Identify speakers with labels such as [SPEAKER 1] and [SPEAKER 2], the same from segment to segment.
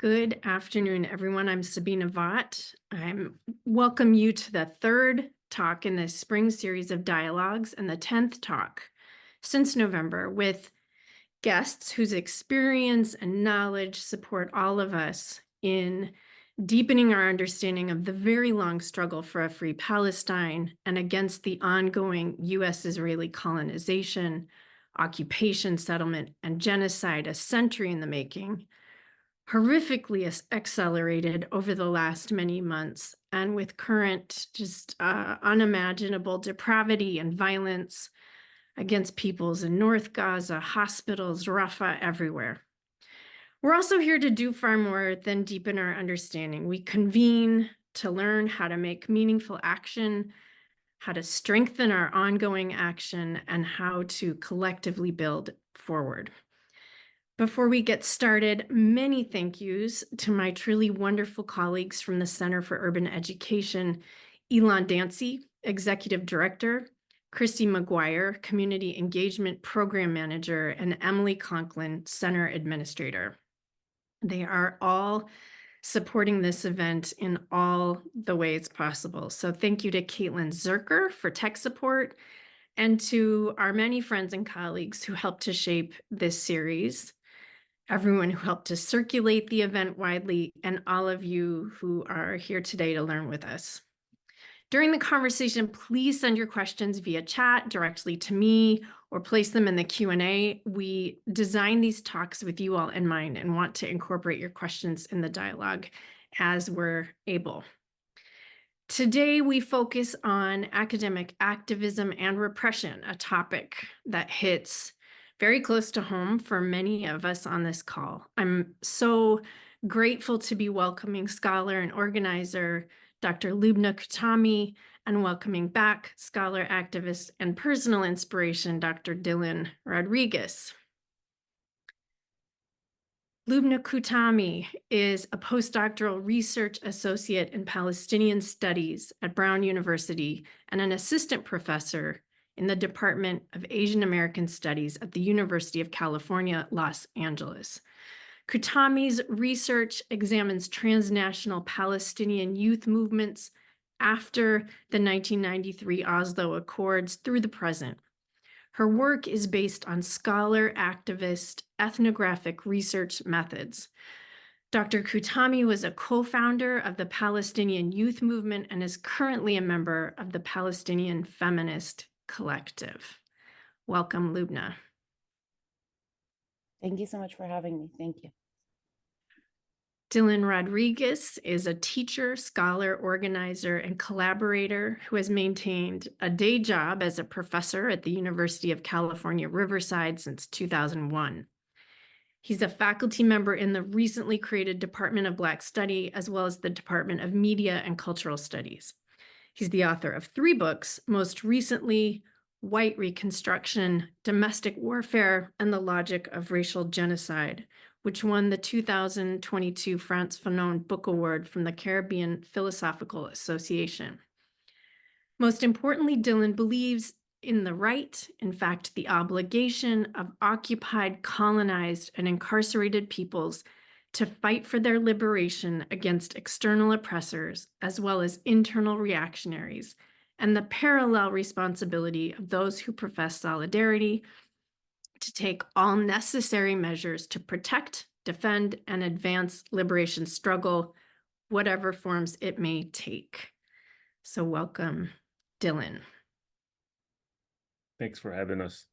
[SPEAKER 1] Good afternoon, everyone. I'm Sabina Vaught. I welcome you to the third talk in this spring series of dialogues and the 10th talk since November with guests whose experience and knowledge support all of us in deepening our understanding of the very long struggle for a free Palestine and against the ongoing U.S.-Israeli colonization, occupation, settlement, and genocide a century in the making, horrifically accelerated over the last many months, and with current just unimaginable depravity and violence against peoples in North Gaza, hospitals, Rafah, everywhere. We're also here to do far more than deepen our understanding. We convene to learn how to make meaningful action, how to strengthen our ongoing action, and how to collectively build forward. Before we get started, many thank yous to my truly wonderful colleagues from the Center for Urban Education, Elon Dancy, Executive Director, Christy McGuire, Community Engagement Program Manager, and Emily Conklin, Center Administrator. They are all supporting this event in all the ways possible. So thank you to Caitlin Zerker for tech support and to our many friends and colleagues who helped to shape this series, everyone who helped to circulate the event widely, and all of you who are here today to learn with us. During the conversation, please send your questions via chat directly to me or place them in the Q&A. We designed these talks with you all in mind and want to incorporate your questions in the dialogue as we're able. Today, we focus on academic activism and repression, a topic that hits very close to home for many of us on this call. I'm so grateful to be welcoming scholar and organizer Dr. Loubna Qutami, and welcoming back scholar, activist, and personal inspiration, Dr. Dylan Rodríguez. Loubna Qutami is a postdoctoral research associate in Palestinian studies at Brown University and an assistant professor in the Department of Asian American Studies at the University of California, Los Angeles. Qutami's research examines transnational Palestinian youth movements after the 1993 Oslo Accords through the present. Her work is based on scholar, activist, ethnographic research methods. Dr. Qutami was a co-founder of the Palestinian Youth Movement and is currently a member of the Palestinian Feminist Collective. Welcome, Loubna.
[SPEAKER 2] Thank you so much for having me. Thank you.
[SPEAKER 1] Dylan Rodríguez is a teacher, scholar, organizer, and collaborator who has maintained a day job as a professor at the University of California, Riverside since 2001. He's a faculty member in the recently created Department of Black Study, as well as the Department of Media and Cultural Studies. He's the author of 3 books, most recently, White Reconstruction, Domestic Warfare, and the Logic of Racial Genocide, which won the 2022 Frantz Fanon Book Award from the Caribbean Philosophical Association. Most importantly, Dylan believes in the right, in fact, the obligation of occupied, colonized, and incarcerated peoples to fight for their liberation against external oppressors, as well as internal reactionaries, and the parallel responsibility of those who profess solidarity to take all necessary measures to protect, defend, and advance liberation struggle, whatever forms it may take. So welcome, Dylan.
[SPEAKER 3] Thanks for having us.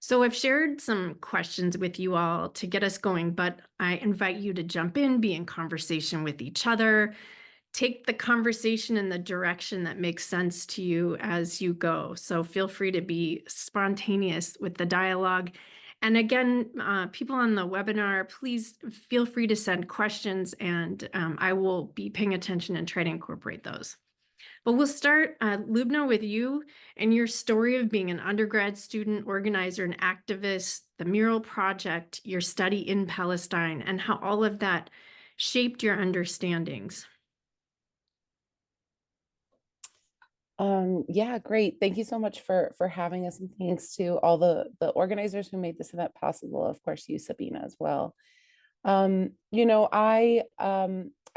[SPEAKER 1] So I've shared some questions with you all to get us going, but I invite you to jump in, be in conversation with each other, take the conversation in the direction that makes sense to you as you go. So feel free to be spontaneous with the dialogue. And again, people on the webinar, please feel free to send questions, and I will be paying attention and try to incorporate those. But we'll start, Loubna, with you and your story of being an undergrad student, organizer, and activist, the Mural Project, your study in Palestine, and how all of that shaped your understandings.
[SPEAKER 2] Yeah, great. Thank you so much for having us, and thanks to all the organizers who made this event possible. Of course, you, Sabina, as well. I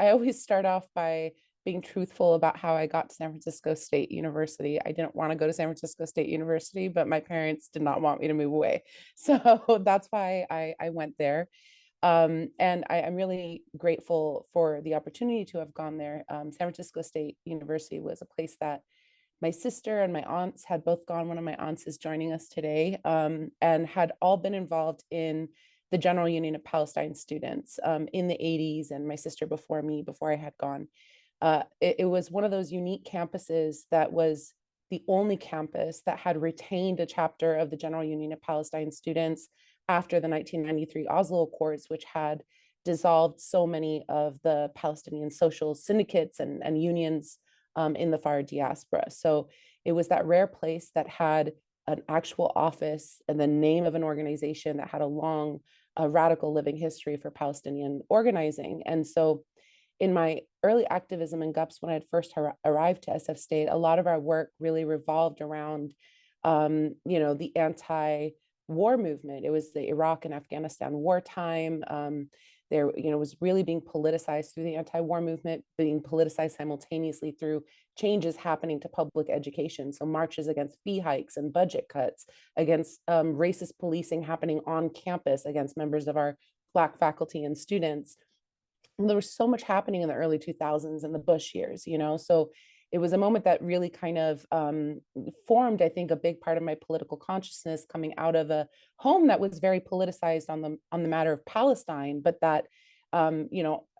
[SPEAKER 2] always start off by being truthful about how I got to San Francisco State University. I didn't want to go to San Francisco State University, but my parents did not want me to move away. So that's why I went there. And I'm really grateful for the opportunity to have gone there. San Francisco State University was a place that my sister and my aunts had both gone. One of my aunts is joining us today, and had all been involved in the General Union of Palestine Students in the 80s, and my sister before me, before I had gone. It was one of those unique campuses that was the only campus that had retained a chapter of the General Union of Palestine Students after the 1993 Oslo Accords, which had dissolved so many of the Palestinian social syndicates and unions in the far diaspora. So it was that rare place that had an actual office and the name of an organization that had a long, radical living history for Palestinian organizing. And so in my early activism in GUPS, when I had first arrived to SF State, a lot of our work really revolved around, the anti-war movement. It was the Iraq and Afghanistan wartime. There, was really being politicized through the anti-war movement, being politicized simultaneously through changes happening to public education. So marches against fee hikes and budget cuts, against racist policing happening on campus against members of our Black faculty and students. And there was so much happening in the early 2000s and the Bush years, so it was a moment that really kind of formed, I think, a big part of my political consciousness, coming out of a home that was very politicized on the matter of Palestine, but that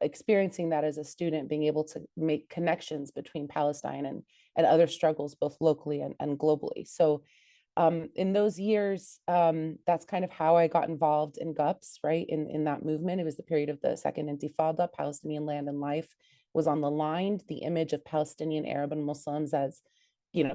[SPEAKER 2] experiencing that as a student, being able to make connections between Palestine and other struggles, both locally and globally. So in those years, that's kind of how I got involved in GUPS, right? In that movement. It was the period of the Second Intifada. Palestinian land and life was on the line. The image of Palestinian Arab and Muslims as,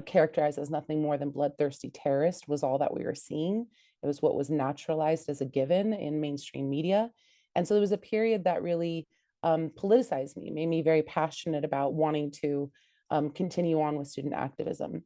[SPEAKER 2] characterized as nothing more than bloodthirsty terrorists was all that we were seeing. It was what was naturalized as a given in mainstream media. And so it was a period that really politicized me, made me very passionate about wanting to continue on with student activism.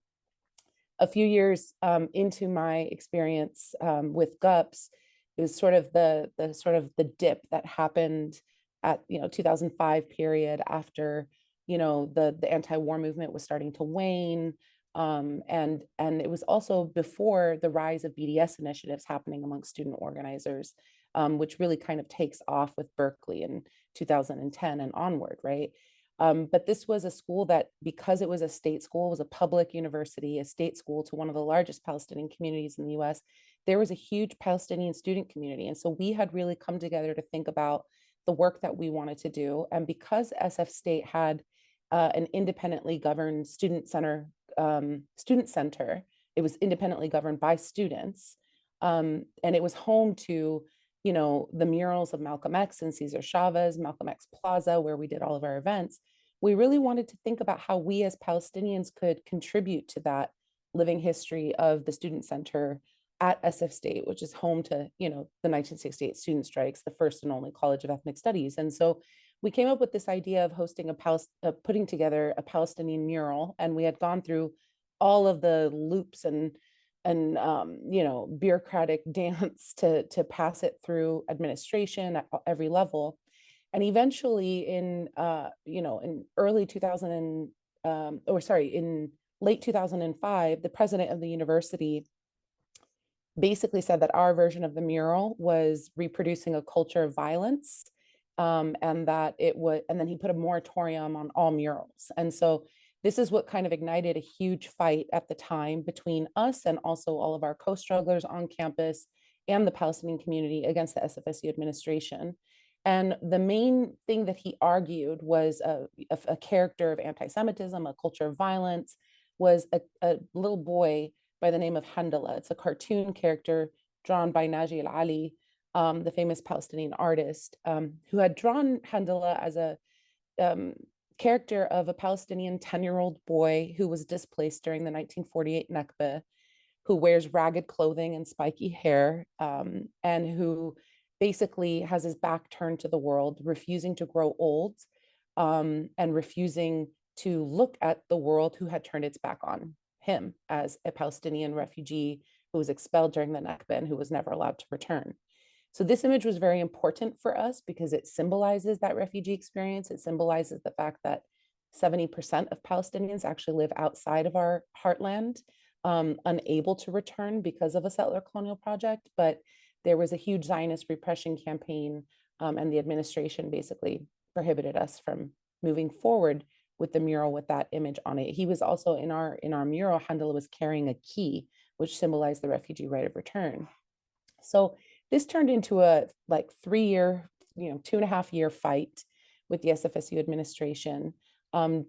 [SPEAKER 2] A few years into my experience with GUPS, it was sort of the dip that happened at 2005 period, after the anti-war movement was starting to wane, and it was also before the rise of BDS initiatives happening among student organizers, which really kind of takes off with Berkeley in 2010 and onward, right? But this was a school that, because it was a state school, was a public university, a state school to one of the largest Palestinian communities in the US, there was a huge Palestinian student community. And so we had really come together to think about the work that we wanted to do. And because SF State had an independently governed student center, it was independently governed by students. And it was home to the murals of Malcolm X and Cesar Chavez, Malcolm X Plaza, where we did all of our events. We really wanted to think about how we as Palestinians could contribute to that living history of the student center at SF State, which is home to, the 1968 student strikes, the first and only college of ethnic studies. And so we came up with this idea of hosting putting together a Palestinian mural. And we had gone through all of the loops and bureaucratic dance to pass it through administration at every level. And eventually in early 2000 in late 2005, the president of the university basically said that our version of the mural was reproducing a culture of violence, and that it would, and then he put a moratorium on all murals. And so this is what kind of ignited a huge fight at the time between us and also all of our co-strugglers on campus and the Palestinian community against the SFSU administration. And the main thing that he argued was a character of anti-Semitism, a culture of violence, was a little boy by the name of Handala. It's a cartoon character drawn by Naji al-Ali, the famous Palestinian artist, who had drawn Handala as a character of a Palestinian 10-year-old boy who was displaced during the 1948 Nakba, who wears ragged clothing and spiky hair, and who basically has his back turned to the world, refusing to grow old, and refusing to look at the world who had turned its back on him as a Palestinian refugee who was expelled during the Nakba and who was never allowed to return. So this image was very important for us because it symbolizes that refugee experience. It symbolizes the fact that 70% of Palestinians actually live outside of our heartland, unable to return because of a settler colonial project. But there was a huge Zionist repression campaign, and the administration basically prohibited us from moving forward with the mural with that image on it. He was also in our mural. Handela was carrying a key, which symbolized the refugee right of return. So this turned into a like 3 year, 2.5 year fight with the SFSU administration,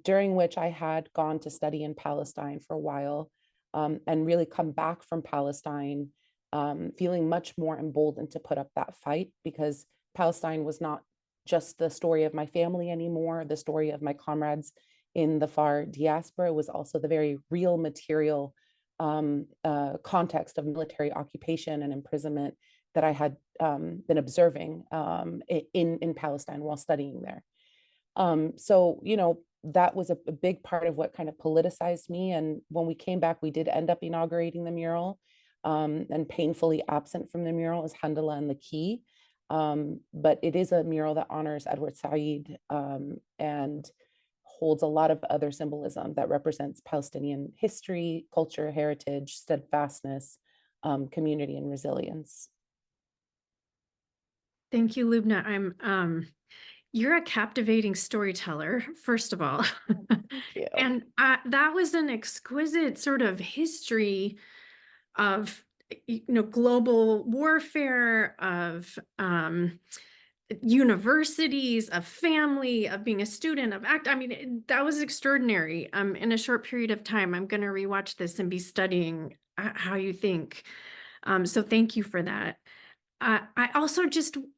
[SPEAKER 2] during which I had gone to study in Palestine for a while, and really come back from Palestine, feeling much more emboldened to put up that fight, because Palestine was not just the story of my family anymore, the story of my comrades in the far diaspora. It was also the very real material context of military occupation and imprisonment that I had been observing in Palestine while studying there. So, that was a big part of what kind of politicized me. And when we came back, we did end up inaugurating the mural. And painfully absent from the mural is Handela and the Key. But it is a mural that honors Edward Said, and holds a lot of other symbolism that represents Palestinian history, culture, heritage, steadfastness, community, and resilience.
[SPEAKER 1] Thank you, Loubna. You're a captivating storyteller, first of all.
[SPEAKER 2] Thank you.
[SPEAKER 1] And that was an exquisite sort of history of, global warfare, of universities, of family, of being a student, of act. I mean, that was extraordinary. In a short period of time, I'm going to rewatch this and be studying how you think. So thank you for that. I also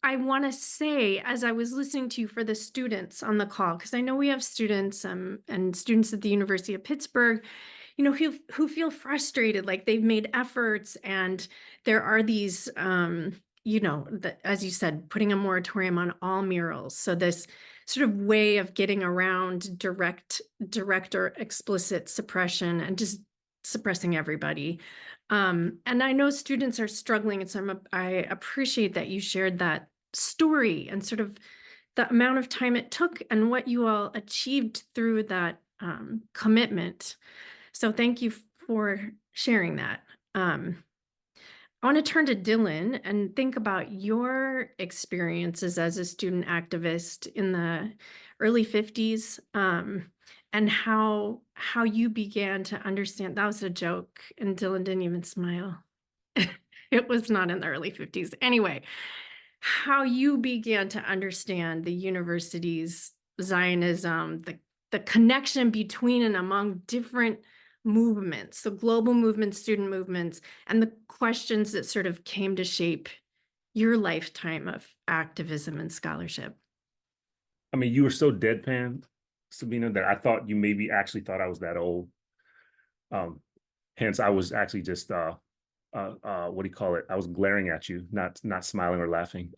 [SPEAKER 1] I want to say, as I was listening to you, for the students on the call, because I know we have students and students at the University of Pittsburgh, who feel frustrated, like they've made efforts and there are these, as you said, putting a moratorium on all murals. So this sort of way of getting around direct or explicit suppression and just suppressing everybody. And I know students are struggling, and so I appreciate that you shared that story and sort of the amount of time it took and what you all achieved through that commitment. So thank you for sharing that. I want to turn to Dylan and think about your experiences as a student activist in the early 50s, and how you began to understand. That was a joke, and Dylan didn't even smile. It was not in the early 50s. Anyway, how you began to understand the university's Zionism, the connection between and among different movements, the global movements, student movements, and the questions that sort of came to shape your lifetime of activism and scholarship.
[SPEAKER 3] I mean, you were so deadpan, Sabina, that I thought you maybe actually thought I was that old. Hence, I was actually just what do you call it? I was glaring at you, not smiling or laughing.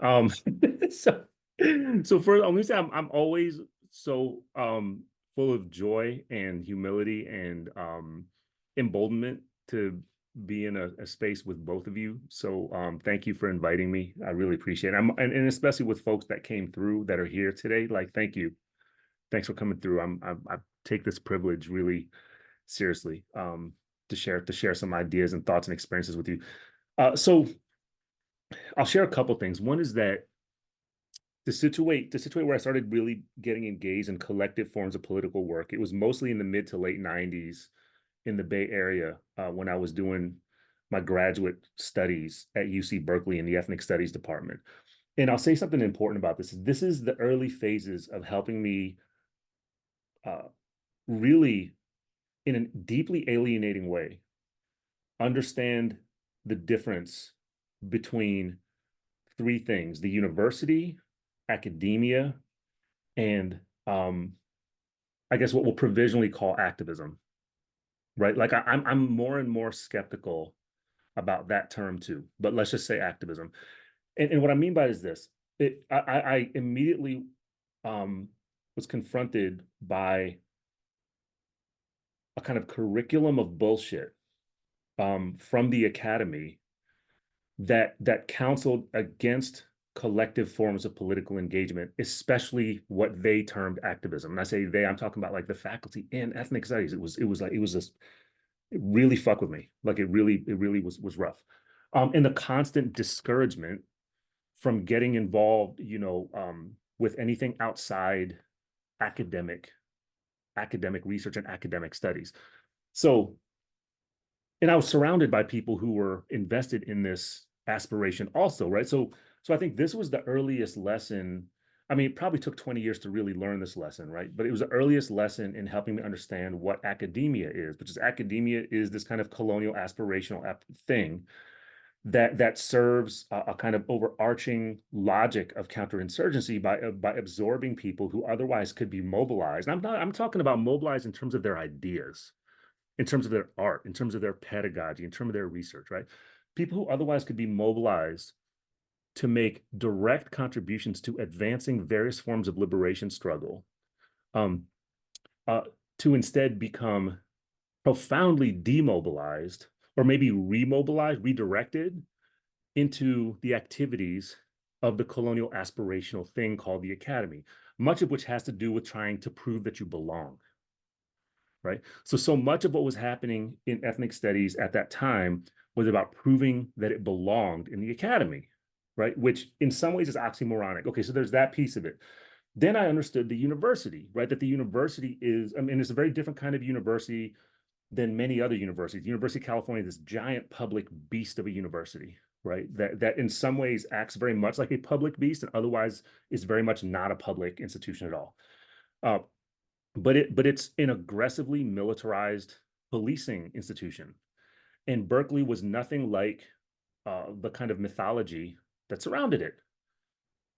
[SPEAKER 3] So first, I'm gonna say I'm always so full of joy and humility and emboldenment to be in a space with both of you. So thank you for inviting me. I really appreciate it. And especially with folks that came through that are here today. Like, thank you. Thanks for coming through. I take this privilege really seriously, to share some ideas and thoughts and experiences with you. So I'll share a couple things. One is that to situate where I started really getting engaged in collective forms of political work, it was mostly in the mid to late 90s in the Bay Area, when I was doing my graduate studies at UC Berkeley in the Ethnic Studies department. And I'll say something important about this. This is the early phases of helping me really, in a deeply alienating way, understand the difference between three things: the university, academia, and I guess what we'll provisionally call activism, right? Like I'm more and more skeptical about that term too, but let's just say activism. And what I mean by it is this: I immediately was confronted by a kind of curriculum of bullshit from the academy that counseled against collective forms of political engagement, especially what they termed activism. And I say they, I'm talking about like the faculty in ethnic studies. It was just, it really fucked with me. Like it really was rough. And the constant discouragement from getting involved, with anything outside academic research and academic studies. So, and I was surrounded by people who were invested in this aspiration also, right? So I think this was the earliest lesson. I mean, it probably took 20 years to really learn this lesson, right? But it was the earliest lesson in helping me understand what academia is, which is academia is this kind of colonial aspirational thing that serves a kind of overarching logic of counterinsurgency by absorbing people who otherwise could be mobilized. And I'm talking about mobilized in terms of their ideas, in terms of their art, in terms of their pedagogy, in terms of their research, right? People who otherwise could be mobilized to make direct contributions to advancing various forms of liberation struggle, to instead become profoundly demobilized or maybe remobilized, redirected into the activities of the colonial aspirational thing called the academy, much of which has to do with trying to prove that you belong, right? So much of what was happening in ethnic studies at that time was about proving that it belonged in the academy, right? Which in some ways is oxymoronic. Okay, so there's that piece of it. Then I understood the university, right? That the university is, I mean, it's a very different kind of university than many other universities. The University of California, this giant public beast of a university, right? That in some ways acts very much like a public beast and otherwise is very much not a public institution at all. But it's an aggressively militarized policing institution. And Berkeley was nothing like the kind of mythology that surrounded it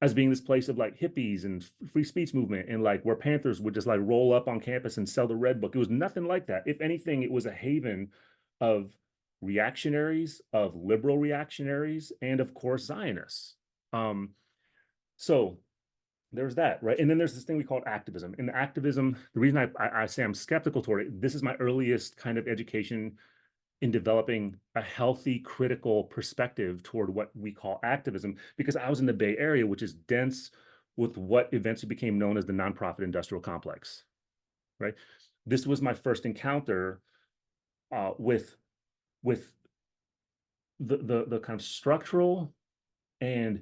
[SPEAKER 3] as being this place of like hippies and free speech movement and like where Panthers would just like roll up on campus and sell the Red Book. It was nothing like that. If anything, it was a haven of reactionaries, of liberal reactionaries, and of course, Zionists. So there's that, right? And then there's this thing we call activism. And the activism, the reason I say I'm skeptical toward it, this is my earliest kind of education in developing a healthy, critical perspective toward what we call activism, because I was in the Bay Area, which is dense with what eventually became known as the nonprofit industrial complex, right? This was my first encounter with the kind of structural and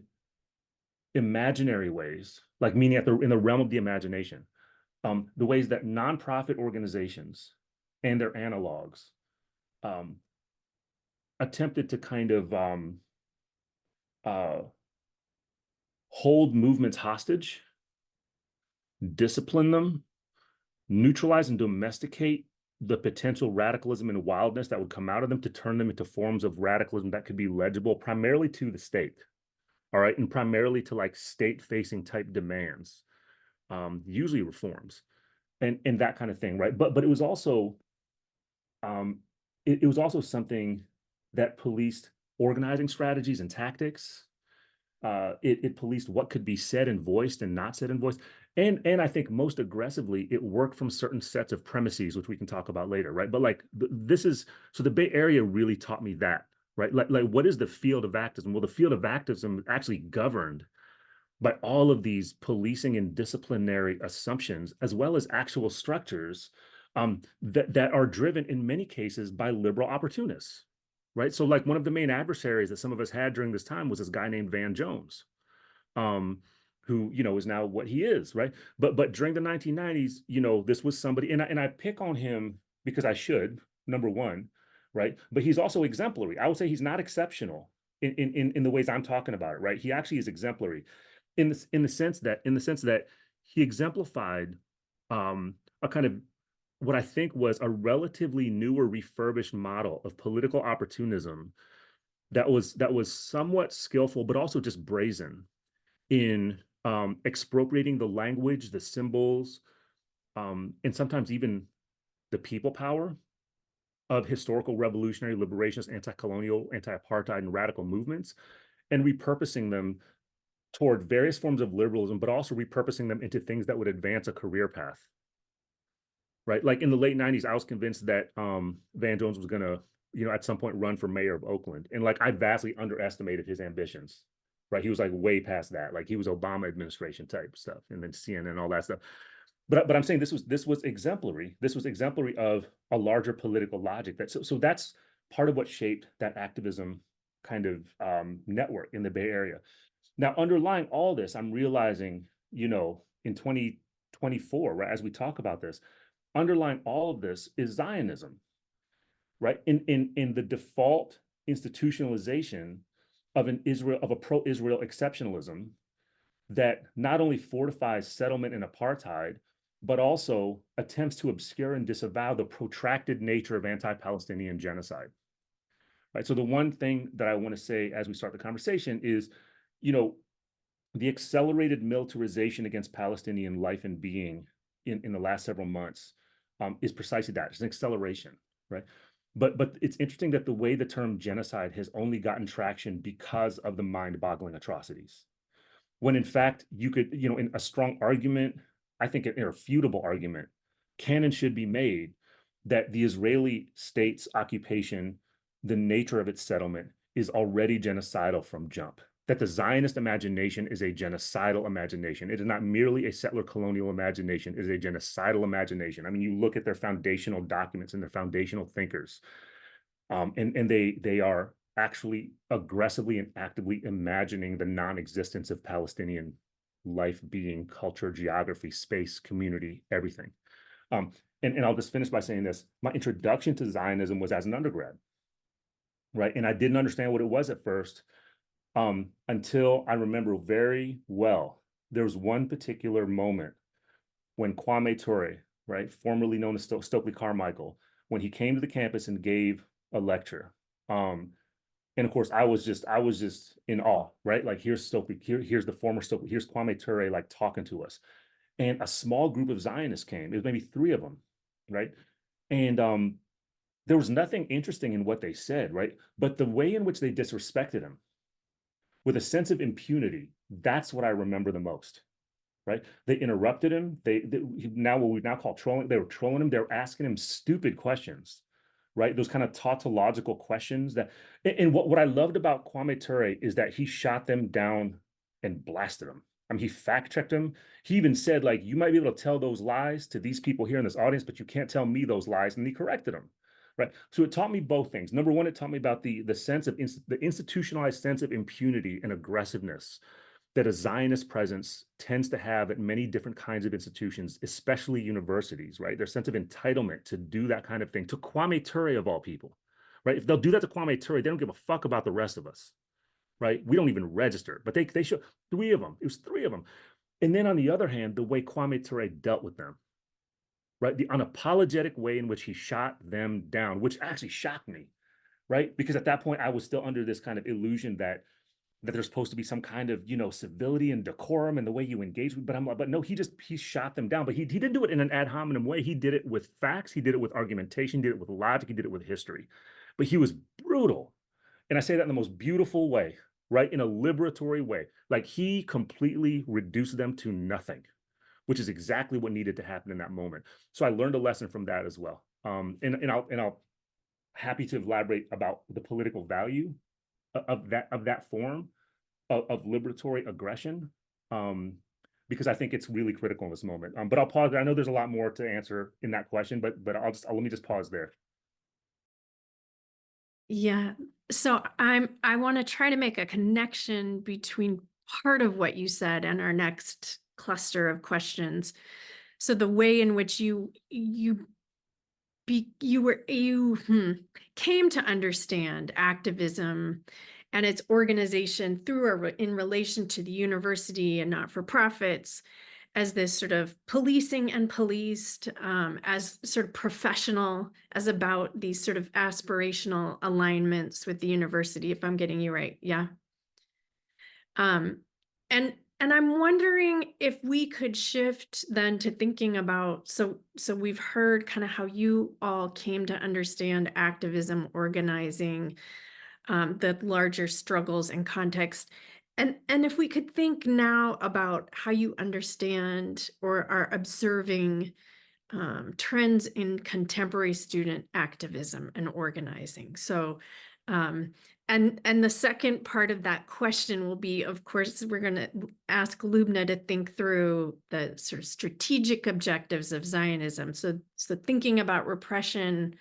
[SPEAKER 3] imaginary ways, like meaning in the realm of the imagination, the ways that nonprofit organizations and their analogs attempted to kind of hold movements hostage, discipline them, neutralize and domesticate the potential radicalism and wildness that would come out of them to turn them into forms of radicalism that could be legible primarily to the state, all right, and primarily to like state-facing type demands, usually reforms, and that kind of thing, right? But it was also it was also something that policed organizing strategies and tactics. It policed what could be said and voiced and not said and voiced. And I think most aggressively, it worked from certain sets of premises, which we can talk about later, right? But like so the Bay Area really taught me that, right? Like what is the field of activism? Well, the field of activism actually governed by all of these policing and disciplinary assumptions, as well as actual structures that are driven in many cases by liberal opportunists, right? So like one of the main adversaries that some of us had during this time was this guy named Van Jones, who, is now what he is, right? But during the 1990s, this was somebody, and I pick on him because I should, number one, right? But he's also exemplary. I would say he's not exceptional in the ways I'm talking about it, right? He actually is exemplary in the sense that he exemplified a kind of what I think was a relatively newer, refurbished model of political opportunism that was somewhat skillful, but also just brazen in expropriating the language, the symbols, and sometimes even the people power of historical revolutionary liberationist, anti-colonial, anti-apartheid, and radical movements, and repurposing them toward various forms of liberalism, but also repurposing them into things that would advance a career path. Right, like in the late 90s, I was convinced that Van Jones was going to at some point run for mayor of Oakland. And like, I vastly underestimated his ambitions, right? He was like way past that. Like he was Obama administration type stuff, and then CNN and all that stuff. But I'm saying this was exemplary. This was exemplary of a larger political logic. So that's part of what shaped that activism kind of network in the Bay Area. Now, underlying all this, I'm realizing, in 2024, right, as we talk about this, underlying all of this is Zionism, right? In the default institutionalization of a pro-Israel exceptionalism that not only fortifies settlement and apartheid, but also attempts to obscure and disavow the protracted nature of anti-Palestinian genocide. Right. So the one thing that I want to say as we start the conversation is, the accelerated militarization against Palestinian life and being in the last several months is precisely that. It's an acceleration, right? But it's interesting that the way the term genocide has only gotten traction because of the mind-boggling atrocities. When in fact, you could, in a strong argument, I think an irrefutable argument, can and should be made that the Israeli state's occupation, the nature of its settlement, is already genocidal from jump. That the Zionist imagination is a genocidal imagination. It is not merely a settler colonial imagination, it is a genocidal imagination. I mean, you look at their foundational documents and their foundational thinkers, and they are actually aggressively and actively imagining the non-existence of Palestinian life, being, culture, geography, space, community, everything. And I'll just finish by saying this. My introduction to Zionism was as an undergrad, right? And I didn't understand what it was at first until I remember very well. There was one particular moment when Kwame Ture, right, formerly known as Stokely Carmichael, when he came to the campus and gave a lecture. And of course, I was just in awe, right? Like, here's Stokely, here's the former Stokely, here's Kwame Ture, like talking to us. And a small group of Zionists came. It was maybe 3 of them, right? And there was nothing interesting in what they said, right? But the way in which they disrespected him with a sense of impunity, that's what I remember the most, right? They interrupted him. Now what we now call trolling, they were trolling him. They were asking him stupid questions, right? Those kind of tautological questions and what I loved about Kwame Ture is that he shot them down and blasted them. I mean, he fact-checked them. He even said, like, you might be able to tell those lies to these people here in this audience, but you can't tell me those lies. And he corrected them, right? So it taught me both things. Number one, it taught me about the sense of the institutionalized sense of impunity and aggressiveness that a Zionist presence tends to have at many different kinds of institutions, especially universities, right? Their sense of entitlement to do that kind of thing, to Kwame Ture of all people, right? If they'll do that to Kwame Ture, they don't give a fuck about the rest of us, right? We don't even register, but they show 3 of them. It was 3 of them. And then on the other hand, the way Kwame Ture dealt with them, right? The unapologetic way in which he shot them down, which actually shocked me, right? Because at that point, I was still under this kind of illusion that there's supposed to be some kind of, civility and decorum in the way you engage with, but no, he shot them down. But he didn't do it in an ad hominem way. He did it with facts. He did it with argumentation. He did it with logic. He did it with history. But he was brutal. And I say that in the most beautiful way, right? In a liberatory way. Like, he completely reduced them to nothing, which is exactly what needed to happen in that moment. So I learned a lesson from that as well. And I'll happy to elaborate about the political value of that form of liberatory aggression, because I think it's really critical in this moment. But I'll pause there. I know there's a lot more to answer in that question, but let me just pause there.
[SPEAKER 1] Yeah. So I want to try to make a connection between part of what you said and our next cluster of questions. So the way in which you came to understand activism and its organization in relation to the university and not-for-profits as this sort of policing and policed, as sort of professional, as about these sort of aspirational alignments with the university, if I'm getting you right. Yeah. And I'm wondering if we could shift then to thinking about, so we've heard kind of how you all came to understand activism, organizing, the larger struggles and context. And if we could think now about how you understand or are observing trends in contemporary student activism and organizing. So, and the second part of that question will be, of course, we're going to ask Loubna to think through the sort of strategic objectives of Zionism. So thinking about repression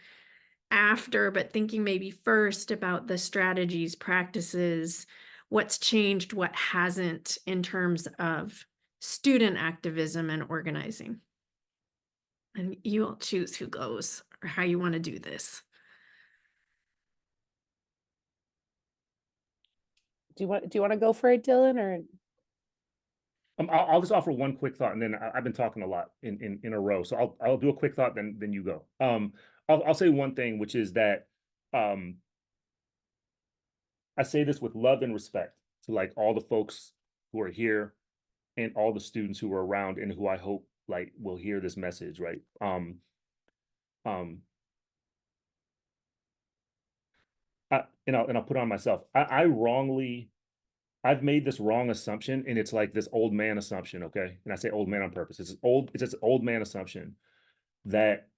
[SPEAKER 1] after, but thinking maybe first about the strategies, practices, what's changed, what hasn't in terms of student activism and organizing. And you all choose who goes or how you want to do this.
[SPEAKER 2] Do you want to go for it, Dylan, or?
[SPEAKER 3] I'll just offer one quick thought, and then I've been talking a lot in a row, so I'll do a quick thought, then you go. I'll say one thing, which is that I say this with love and respect to like all the folks who are here and all the students who are around and who I hope like will hear this message, right? And I'll put on myself. I've made this wrong assumption, and it's like this old man assumption, okay? And I say old man on purpose. It's this old man assumption that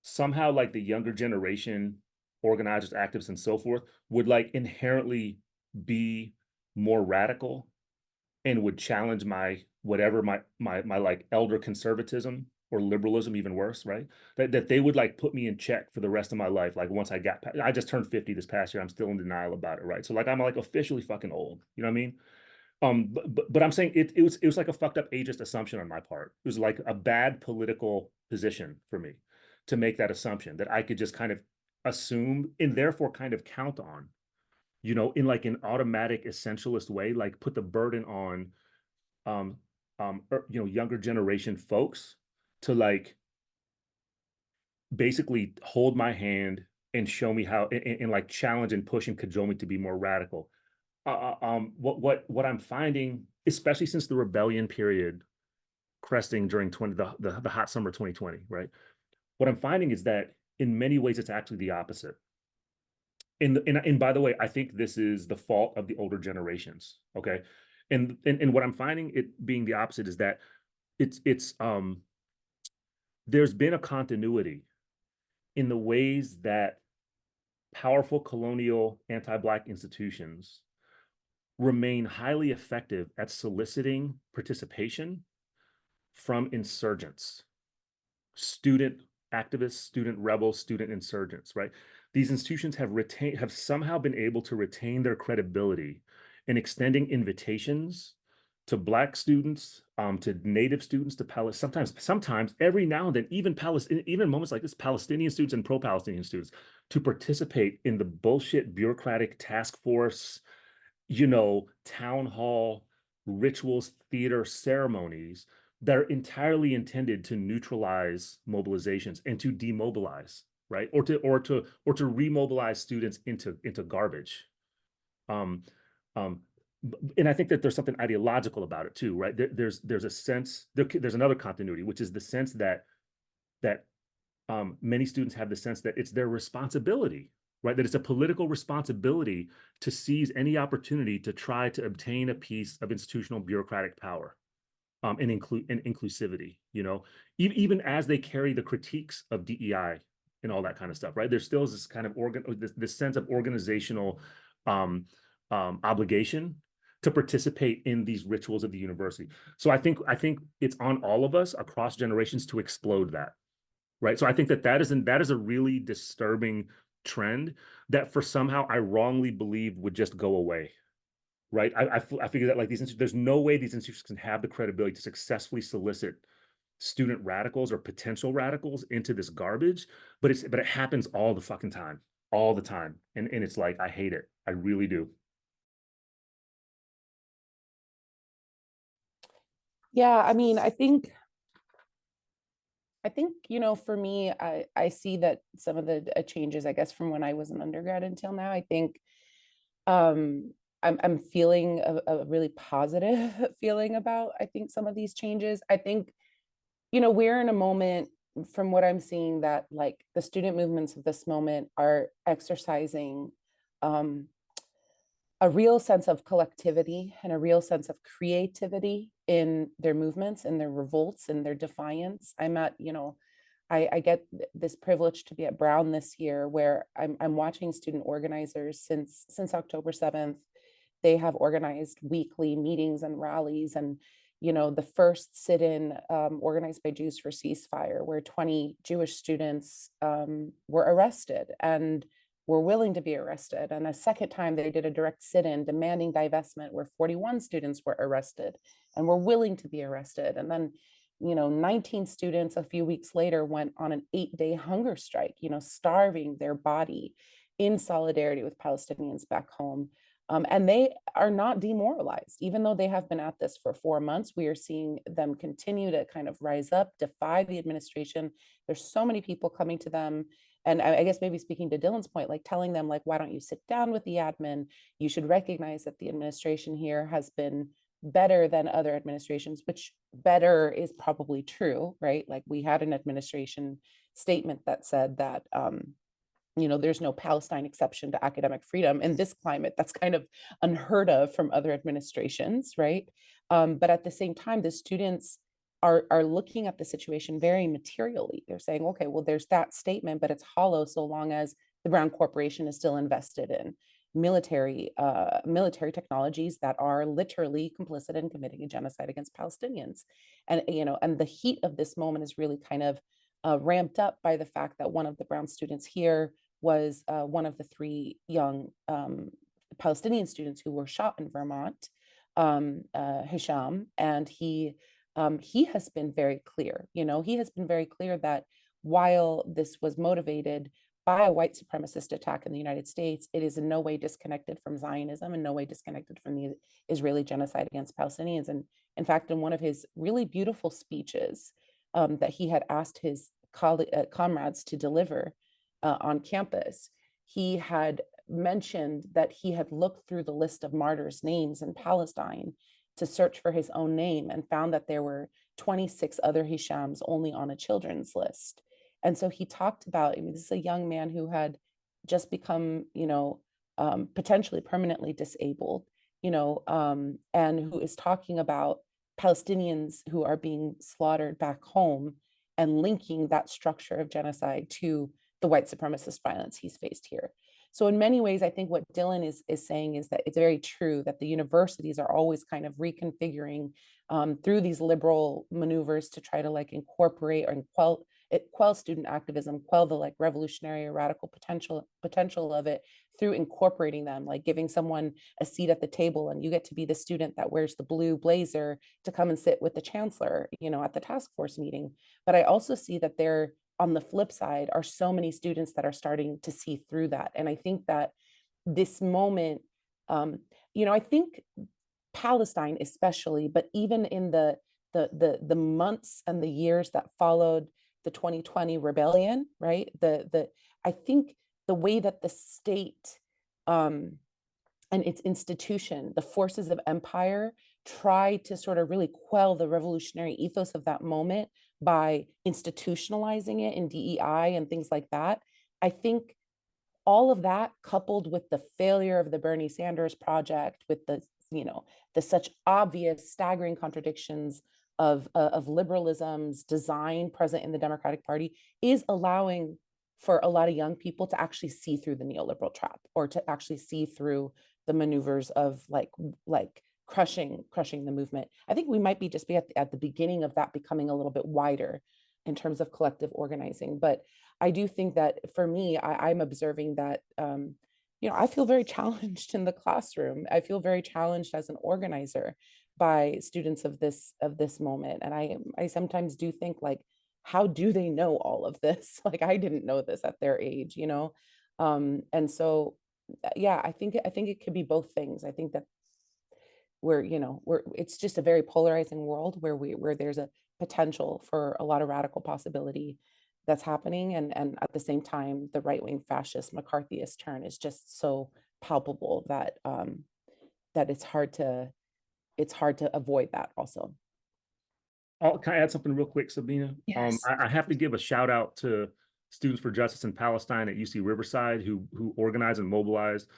[SPEAKER 3] somehow like the younger generation, organizers, activists, and so forth would like inherently be more radical and would challenge my whatever my like elder conservatism or liberalism, even worse, right? That they would like put me in check for the rest of my life. Like once I just turned 50 this past year, I'm still in denial about it, right? So like I'm like officially fucking old, you know what I mean? But I'm saying it was like a fucked up ageist assumption on my part. It was like a bad political position for me to make that assumption that I could just kind of assume and therefore kind of count on, you know, in like an automatic essentialist way, like put the burden on you know, younger generation folks to like basically hold my hand and show me how and like challenge and push and cajole me to be more radical. What I'm finding, especially since the rebellion period cresting during the hot summer 2020, right? What I'm finding is that in many ways it's actually the opposite. And by the way, I think this is the fault of the older generations. Okay. And what I'm finding it being the opposite is that it's there's been a continuity in the ways that powerful colonial anti-Black institutions remain highly effective at soliciting participation from insurgents, student activists, student rebels, student insurgents, right? These institutions have somehow been able to retain their credibility in extending invitations to Black students, to Native students, to sometimes every now and then, even moments like this, Palestinian students and pro-Palestinian students to participate in the bullshit bureaucratic task force, you know, town hall, rituals, theater, ceremonies that are entirely intended to neutralize mobilizations and to demobilize, right? Or to remobilize students into garbage. And I think that there's something ideological about it too, right? There's a sense there's another continuity, which is the sense that many students have the sense that it's their responsibility, right? That it's a political responsibility to seize any opportunity to try to obtain a piece of institutional bureaucratic power, and inclusivity, you know, even as they carry the critiques of DEI and all that kind of stuff, right? There still is this kind of this sense of organizational obligation to participate in these rituals of the university. So I think it's on all of us across generations to explode that, right? So I think that is a really disturbing trend that for somehow I wrongly believed would just go away, right? I figure that like there's no way these institutions can have the credibility to successfully solicit student radicals or potential radicals into this garbage, but it happens all the fucking time, all the time, and it's like I hate it, I really do.
[SPEAKER 2] Yeah, I mean, I think, you know, for me, I see that some of the changes, I guess, from when I was an undergrad until now, I think I'm feeling a really positive feeling about, I think, some of these changes. I think, you know, we're in a moment from what I'm seeing that like the student movements of this moment are exercising a real sense of collectivity and a real sense of creativity in their movements and their revolts and their defiance. I'm at, I get this privilege to be at Brown this year, where I'm watching student organizers since October 7th. They have organized weekly meetings and rallies, and the first sit-in organized by Jews for Ceasefire, where 20 Jewish students were arrested and were willing to be arrested. And a second time they did a direct sit-in demanding divestment, where 41 students were arrested and were willing to be arrested. And then 19 students a few weeks later went on an 8-day hunger strike, starving their body in solidarity with Palestinians back home. And they are not demoralized, even though they have been at this for 4 months. We are seeing them continue to kind of rise up, defy the administration. There's so many people coming to them. And I guess maybe speaking to Dylan's point, like telling them, like, why don't you sit down with the admin? You should recognize that the administration here has been better than other administrations, which better is probably true, right? Like, we had an administration statement that said that, there's no Palestine exception to academic freedom in this climate. That's kind of unheard of from other administrations, right? But at the same time, the students are looking at the situation very materially. They're saying, okay, well, there's that statement, but it's hollow so long as the Brown Corporation is still invested in military technologies that are literally complicit in committing a genocide against Palestinians. And and the heat of this moment is really kind of ramped up by the fact that one of the Brown students here was one of the 3 young Palestinian students who were shot in Vermont, Hisham, and he has been very clear. He has been very clear that while this was motivated by a white supremacist attack in the United States, it is in no way disconnected from Zionism, in no way disconnected from the Israeli genocide against Palestinians. And in fact, in one of his really beautiful speeches that he had asked his comrades to deliver on campus, he had mentioned that he had looked through the list of martyrs' names in Palestine to search for his own name, and found that there were 26 other Hishams only on a children's list. And so he talked about, this is a young man who had just become, potentially permanently disabled, and who is talking about Palestinians who are being slaughtered back home, and linking that structure of genocide to the white supremacist violence he's faced here. So in many ways, I think what Dylan is saying is that it's very true that the universities are always kind of reconfiguring through these liberal maneuvers to try to like incorporate or quell student activism, quell the like revolutionary or radical potential of it through incorporating them, like giving someone a seat at the table, and you get to be the student that wears the blue blazer to come and sit with the chancellor, at the task force meeting. But I also see that there, on the flip side, are so many students that are starting to see through that. And I think that this moment, I think Palestine especially, but even in the months and the years that followed the 2020 rebellion, right? I think the way that the state and its institution, the forces of empire, try to sort of really quell the revolutionary ethos of that moment by institutionalizing it in DEI and things like that. I think all of that, coupled with the failure of the Bernie Sanders project, with the such obvious, staggering contradictions of liberalism's design present in the Democratic Party, is allowing for a lot of young people to actually see through the neoliberal trap, or to actually see through the maneuvers of like crushing the movement. I think we might be at the beginning of that becoming a little bit wider in terms of collective organizing. But I do think that for me, I'm observing that, I feel very challenged in the classroom. I feel very challenged as an organizer by students of this moment. And I sometimes do think, like, how do they know all of this? Like, I didn't know this at their age, and so, yeah, I think it could be both things. I think that it's just a very polarizing world where there's a potential for a lot of radical possibility that's happening, and at the same time, the right-wing fascist McCarthyist turn is just so palpable that that it's hard to avoid that also.
[SPEAKER 3] Can I add something real quick, Sabina?
[SPEAKER 2] Yes.
[SPEAKER 3] I have to give a shout out to Students for Justice in Palestine at UC Riverside, who organized and mobilized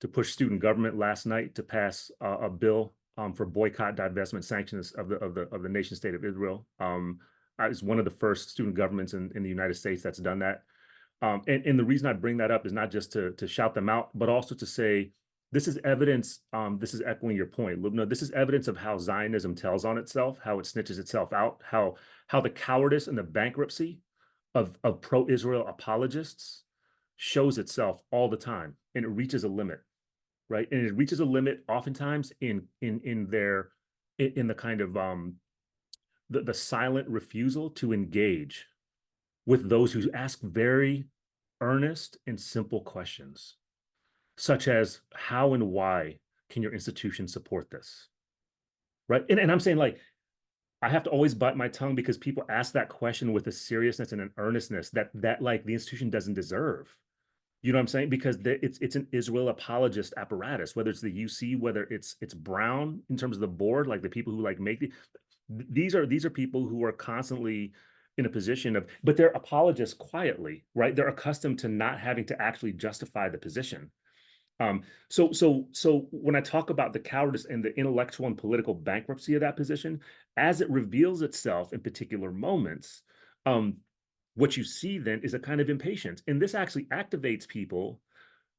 [SPEAKER 3] to push student government last night to pass a bill for boycott, divestment, sanctions of the nation state of Israel. I was one of the first student governments in the United States that's done that. And the reason I bring that up is not just to shout them out, but also to say, this is evidence, this is echoing your point, Loubna, this is evidence of how Zionism tells on itself, how it snitches itself out, how the cowardice and the bankruptcy of pro-Israel apologists shows itself all the time, and it reaches a limit, right? And it reaches a limit oftentimes in the kind of the silent refusal to engage with those who ask very earnest and simple questions, such as how and why can your institution support this, right? And I'm saying, like, I have to always bite my tongue because people ask that question with a seriousness and an earnestness that like the institution doesn't deserve. You know what I'm saying? Because it's an Israel apologist apparatus, whether it's the UC, whether it's Brown in terms of the board, like the people who like make these are people who are constantly in a position of, but they're apologists quietly, right? They're accustomed to not having to actually justify the position. So when I talk about the cowardice and the intellectual and political bankruptcy of that position, as it reveals itself in particular moments, what you see then is a kind of impatience. And this actually activates people,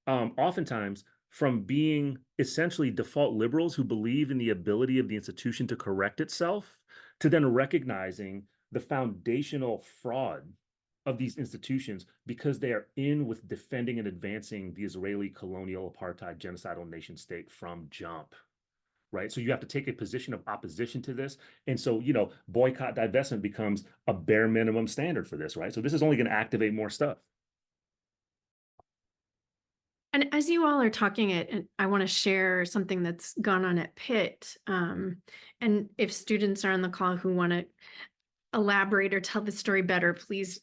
[SPEAKER 3] oftentimes, from being essentially default liberals who believe in the ability of the institution to correct itself, to then recognizing the foundational fraud of these institutions because they are in with defending and advancing the Israeli colonial apartheid genocidal nation state from jump, right? So you have to take a position of opposition to this. And so, you know, boycott, divestment becomes a bare minimum standard for this, right? So this is only going to activate more stuff.
[SPEAKER 1] And as you all are talking it, I want to share something that's gone on at Pitt. And if students are on the call who want to elaborate or tell the story better, please,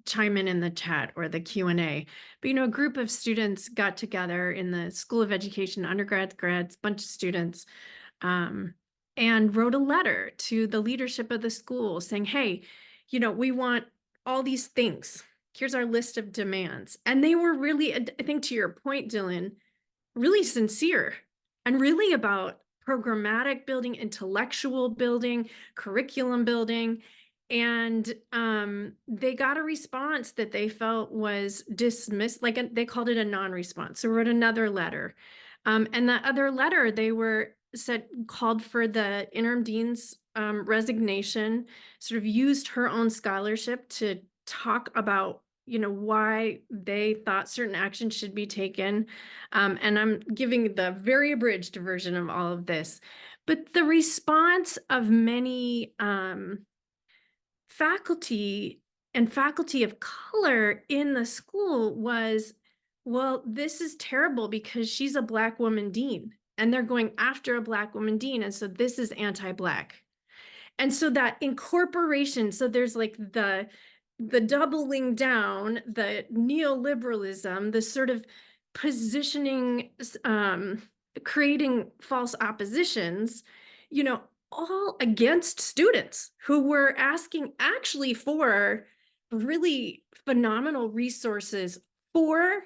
[SPEAKER 1] chime in the chat or the Q&A. But, a group of students got together in the School of Education, undergrads, grads, bunch of students, and wrote a letter to the leadership of the school saying, hey, we want all these things. Here's our list of demands. And they were really, I think to your point, Dylan, really sincere and really about programmatic building, intellectual building, curriculum building. And they got a response that they felt was dismissed, like they called it a non-response. So wrote another letter. And that other letter, called for the interim dean's resignation, sort of used her own scholarship to talk about why they thought certain actions should be taken. And I'm giving the very abridged version of all of this. But the response of many faculty and faculty of color in the school was, well, this is terrible because she's a Black woman dean and they're going after a Black woman dean. And so this is anti-Black. And so that incorporation, so there's like the doubling down, the neoliberalism, the sort of positioning, creating false oppositions, all against students who were asking actually for really phenomenal resources for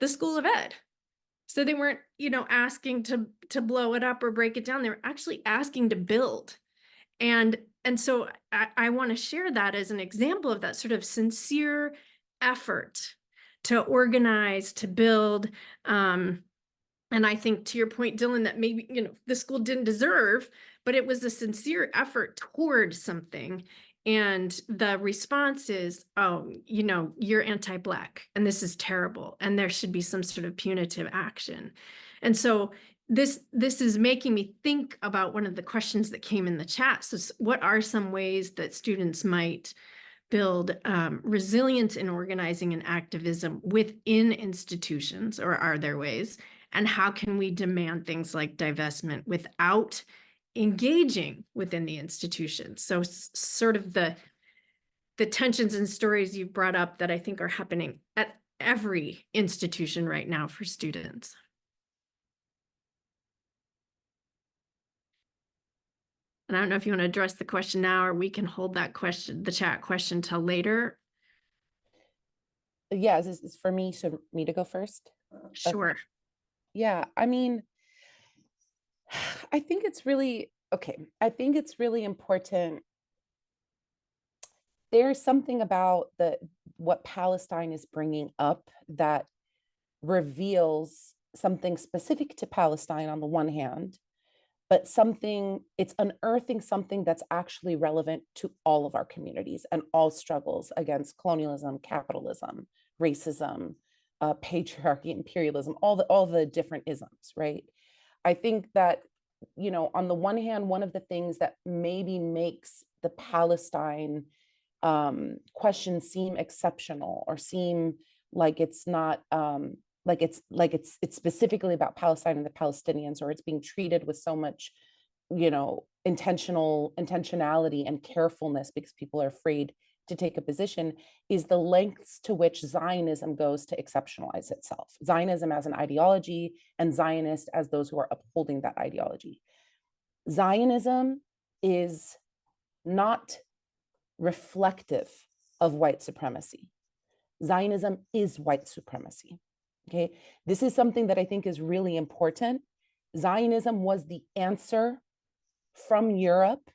[SPEAKER 1] the School of Ed. So they weren't, asking to blow it up or break it down. They were actually asking to build. And so I want to share that as an example of that sort of sincere effort to organize, to build. And I think to your point, Dylan, that maybe, the school didn't deserve, but it was a sincere effort toward something. And the response is, oh, you're anti-Black and this is terrible. And there should be some sort of punitive action. And so this is making me think about one of the questions that came in the chat. So what are some ways that students might build resilience in organizing and activism within institutions, or are there ways? And how can we demand things like divestment without engaging within the institution? So sort of the tensions and stories you've brought up that I think are happening at every institution right now for students. And I don't know if you want to address the question now, or we can hold that question, the chat question, till later.
[SPEAKER 2] Yeah, is this for me to go first?
[SPEAKER 1] Sure.
[SPEAKER 2] Yeah, I mean, I think it's really okay. I think it's really important. There's something about what Palestine is bringing up that reveals something specific to Palestine on the one hand, but it's unearthing something that's actually relevant to all of our communities and all struggles against colonialism, capitalism, racism, patriarchy, imperialism, all the different isms, right? I think that, on the one hand, one of the things that maybe makes the Palestine question seem exceptional or seem like it's not it's specifically about Palestine and the Palestinians, or it's being treated with so much intentionality and carefulness because people are afraid to take a position, is the lengths to which Zionism goes to exceptionalize itself. Zionism as an ideology and Zionists as those who are upholding that ideology. Zionism is not reflective of white supremacy. Zionism is white supremacy. Okay, this is something that I think is really important. Zionism was the answer from Europe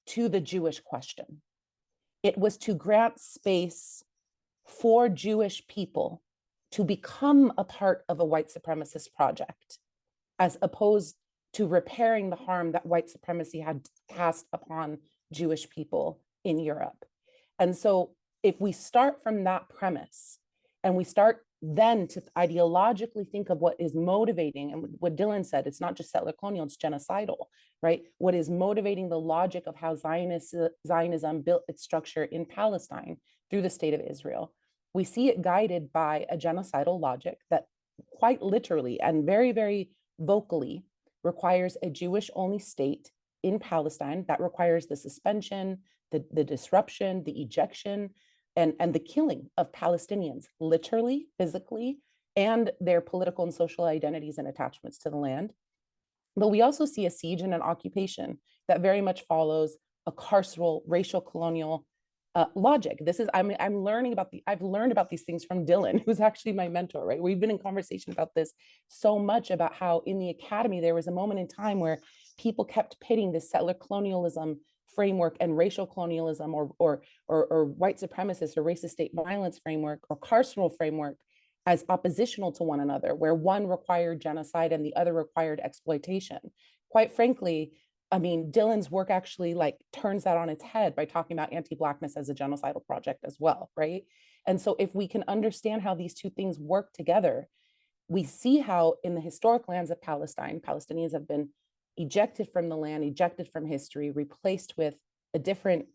[SPEAKER 2] to the Jewish question. It was to grant space for Jewish people to become a part of a white supremacist project, as opposed to repairing the harm that white supremacy had cast upon Jewish people in Europe. And so if we start from that premise and we start then to ideologically think of what is motivating, and what Dylan said, it's not just settler colonial, it's genocidal, right? What is motivating the logic of how Zionism built its structure in Palestine through the state of Israel, we see it guided by a genocidal logic that quite literally and very, very vocally requires a Jewish-only state in Palestine that requires the suspension, the disruption, the ejection, and the killing of Palestinians, literally, physically, and their political and social identities and attachments to the land. But we also see a siege and an occupation that very much follows a carceral, racial, colonial logic. I've learned about these things from Dylan, who's actually my mentor, right? We've been in conversation about this so much, about how in the academy, there was a moment in time where people kept pitting this settler colonialism framework and racial colonialism or white supremacist or racist state violence framework or carceral framework as oppositional to one another, where one required genocide and the other required exploitation. Quite frankly, I mean, Dylan's work actually turns that on its head by talking about anti-Blackness as a genocidal project as well, right? And so if we can understand how these two things work together, we see how in the historic lands of Palestine, Palestinians have been ejected from the land, ejected from history, replaced with a different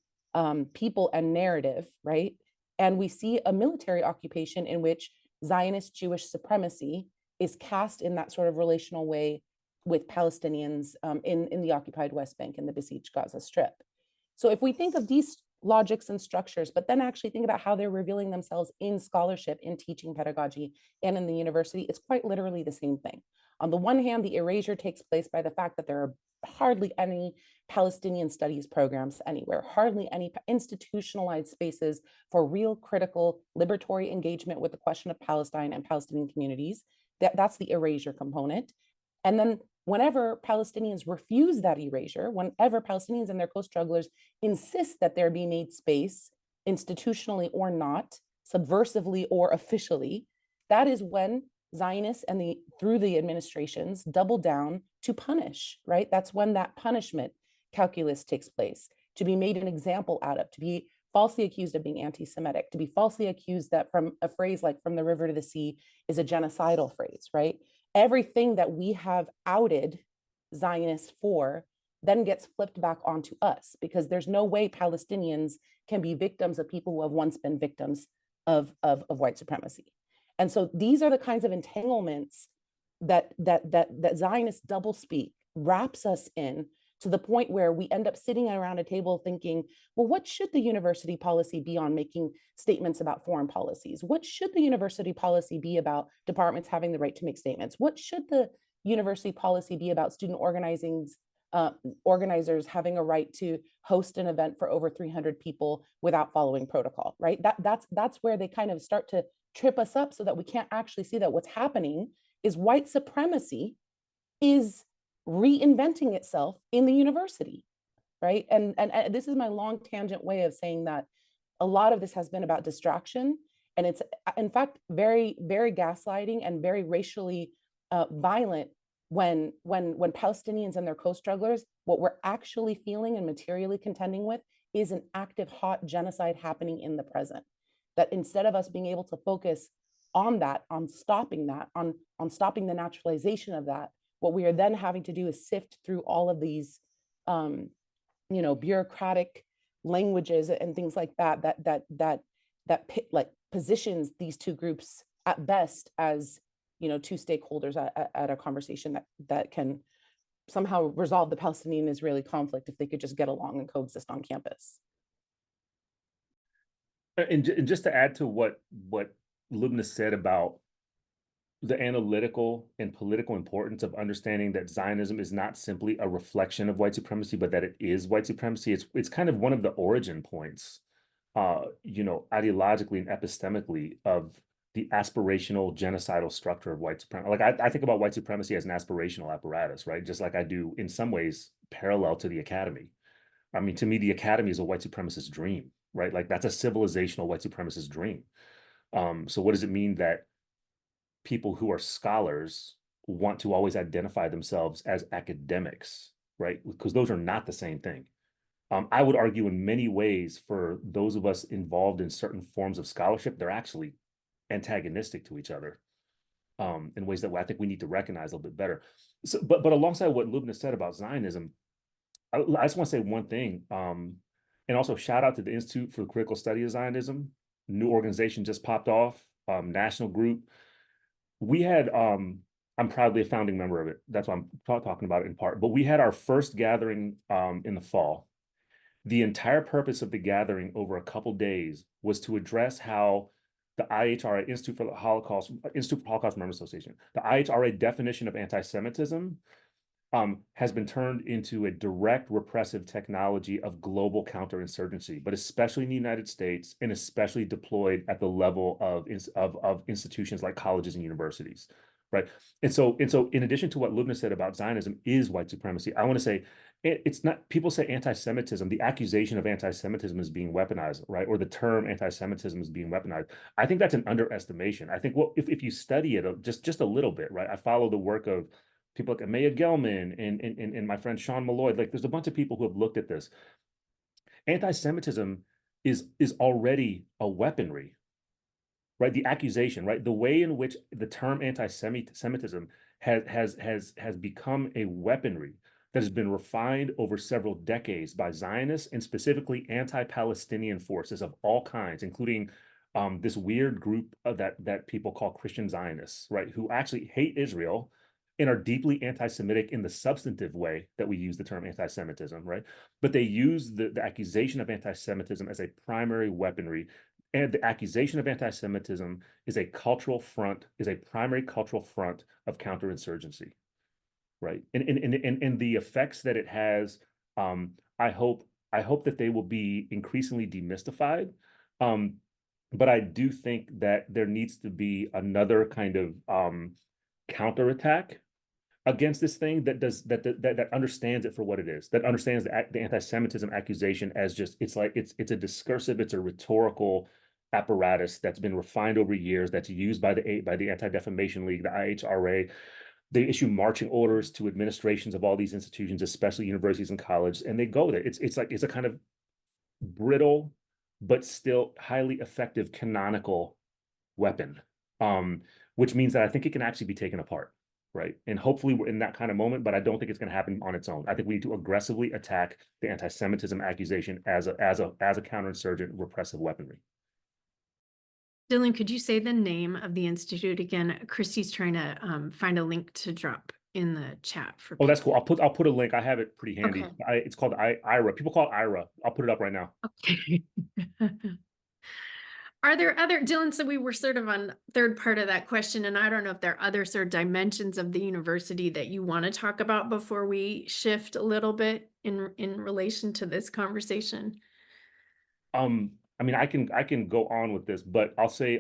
[SPEAKER 2] people and narrative, right? And we see a military occupation in which Zionist Jewish supremacy is cast in that sort of relational way with Palestinians in the occupied West Bank and the besieged Gaza Strip. So if we think of these logics and structures, but then actually think about how they're revealing themselves in scholarship, in teaching pedagogy, and in the university, it's quite literally the same thing. On the one hand, the erasure takes place by the fact that there are hardly any Palestinian studies programs anywhere, hardly any institutionalized spaces for real critical liberatory engagement with the question of Palestine and Palestinian communities. That's the erasure component. And then whenever Palestinians refuse that erasure, whenever Palestinians and their co-strugglers insist that there be made space, institutionally or not, subversively or officially, that is when Zionists and through the administrations double down to punish, right? That's when that punishment calculus takes place, to be made an example out of, to be falsely accused of being anti-Semitic, to be falsely accused that from a phrase like "from the river to the sea" is a genocidal phrase, right? Everything that we have outed Zionists for then gets flipped back onto us, because there's no way Palestinians can be victims of people who have once been victims of white supremacy. And so these are the kinds of entanglements that Zionist doublespeak wraps us in, to the point where we end up sitting around a table thinking, well, what should the university policy be on making statements about foreign policies? What should the university policy be about departments having the right to make statements? What should the university policy be about student organizers having a right to host an event for over 300 people without following protocol, right? That's where they kind of start to trip us up, so that we can't actually see that what's happening is white supremacy is reinventing itself in the university, right? And this is my long tangent way of saying that a lot of this has been about distraction, and it's in fact very, very gaslighting and very racially violent when Palestinians and their co-strugglers, what we're actually feeling and materially contending with is an active hot genocide happening in the present. That instead of us being able to focus on that, on stopping stopping the naturalization of that, what we are then having to do is sift through all of these bureaucratic languages and things like that like positions these two groups at best as two stakeholders at a conversation that can somehow resolve the Palestinian-Israeli conflict if they could just get along and coexist on campus.
[SPEAKER 3] And just to add to what Loubna said about the analytical and political importance of understanding that Zionism is not simply a reflection of white supremacy, but that it is white supremacy. It's kind of one of the origin points, ideologically and epistemically, of the aspirational genocidal structure of white supremacy. Like I think about white supremacy as an aspirational apparatus, right? Just like I do in some ways parallel to the academy. I mean, to me, the academy is a white supremacist dream, right? Like that's a civilizational white supremacist dream. So what does it mean that people who are scholars want to always identify themselves as academics, right? Because those are not the same thing. I would argue in many ways for those of us involved in certain forms of scholarship, they're actually antagonistic to each other in ways that I think we need to recognize a little bit better. So, but alongside what Loubna said about Zionism, I just want to say one thing, and also shout out to the Institute for the Critical Study of Zionism. New organization just popped off, national group. We had, I'm proudly a founding member of it. That's why I'm talking about it in part. But we had our first gathering in the fall. The entire purpose of the gathering over a couple days was to address how the IHRA, Institute for Holocaust Remembrance Association, the IHRA definition of anti-Semitism has been turned into a direct repressive technology of global counterinsurgency, but especially in the United States and especially deployed at the level of institutions like colleges and universities, right? And so in addition to what Loubna said about Zionism is white supremacy, I want to say it's not, people say anti-Semitism, the accusation of anti-Semitism is being weaponized, right? Or the term anti-Semitism is being weaponized. I think that's an underestimation. I think, well, if you study it just a little bit, right? I follow the work of people like Amaya Gelman and my friend Sean Malloy. Like there's a bunch of people who have looked at this. Anti-Semitism is already a weaponry, right? The accusation, right? The way in which the term anti-Semitism has become a weaponry that has been refined over several decades by Zionists and specifically anti-Palestinian forces of all kinds, including this weird group that people call Christian Zionists, right? Who actually hate Israel and are deeply anti-Semitic in the substantive way that we use the term anti-Semitism, right? But they use the accusation of anti-Semitism as a primary weaponry. And the accusation of anti-Semitism is a primary cultural front of counterinsurgency, right? And the effects that it has, I hope that they will be increasingly demystified. But I do think that there needs to be another kind of counterattack against this thing that understands it for what it is, that understands the anti-Semitism accusation as just it's a discursive, it's a rhetorical apparatus that's been refined over years, that's used by the Anti-Defamation League, the IHRA. They issue marching orders to administrations of all these institutions, especially universities and colleges, and they go there. It's a kind of brittle but still highly effective canonical weapon, which means that I think it can actually be taken apart. Right. And hopefully we're in that kind of moment, but I don't think it's going to happen on its own. I think we need to aggressively attack the anti-Semitism accusation as a counterinsurgent repressive weaponry.
[SPEAKER 1] Dylan, could you say the name of the institute again? Christy's trying to find a link to drop in the chat for people.
[SPEAKER 3] Oh, that's cool. I'll put a link. I have it pretty handy. Okay. It's called IRA. People call it IRA. I'll put it up right now.
[SPEAKER 1] Okay. Are there other, Dylan, so we were sort of on third part of that question, and I don't know if there are other sort of dimensions of the university that you want to talk about before we shift a little bit in relation to this conversation.
[SPEAKER 3] I mean, I can go on with this, but I'll say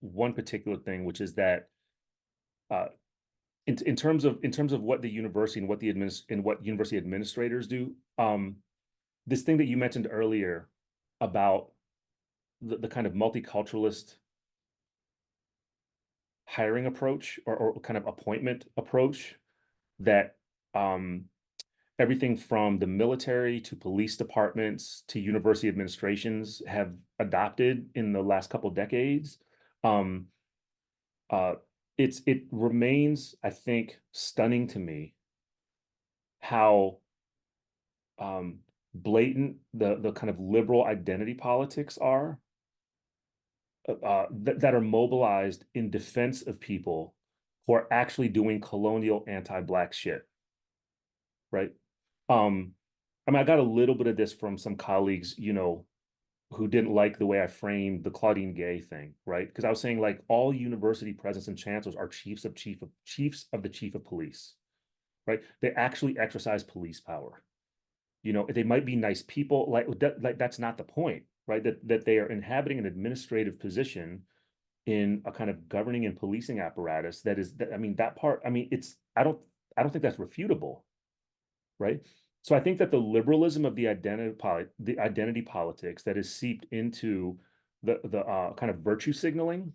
[SPEAKER 3] one particular thing, which is that in terms of what the university and what university administrators do, this thing that you mentioned earlier about the kind of multiculturalist hiring approach or kind of appointment approach that everything from the military to police departments to university administrations have adopted in the last couple decades. It remains, I think, stunning to me how blatant the kind of liberal identity politics are that are mobilized in defense of people who are actually doing colonial anti-Black shit, right? I mean, I got a little bit of this from some colleagues, who didn't like the way I framed the Claudine Gay thing, right? Because I was saying like all university presidents and chancellors are chiefs of the chief of police, right? They actually exercise police power. They might be nice people, like that's not the point, right? That they are inhabiting an administrative position in a kind of governing and policing apparatus that part, I don't think that's refutable, right? So I think that the liberalism of the identity politics that is seeped into the kind of virtue signaling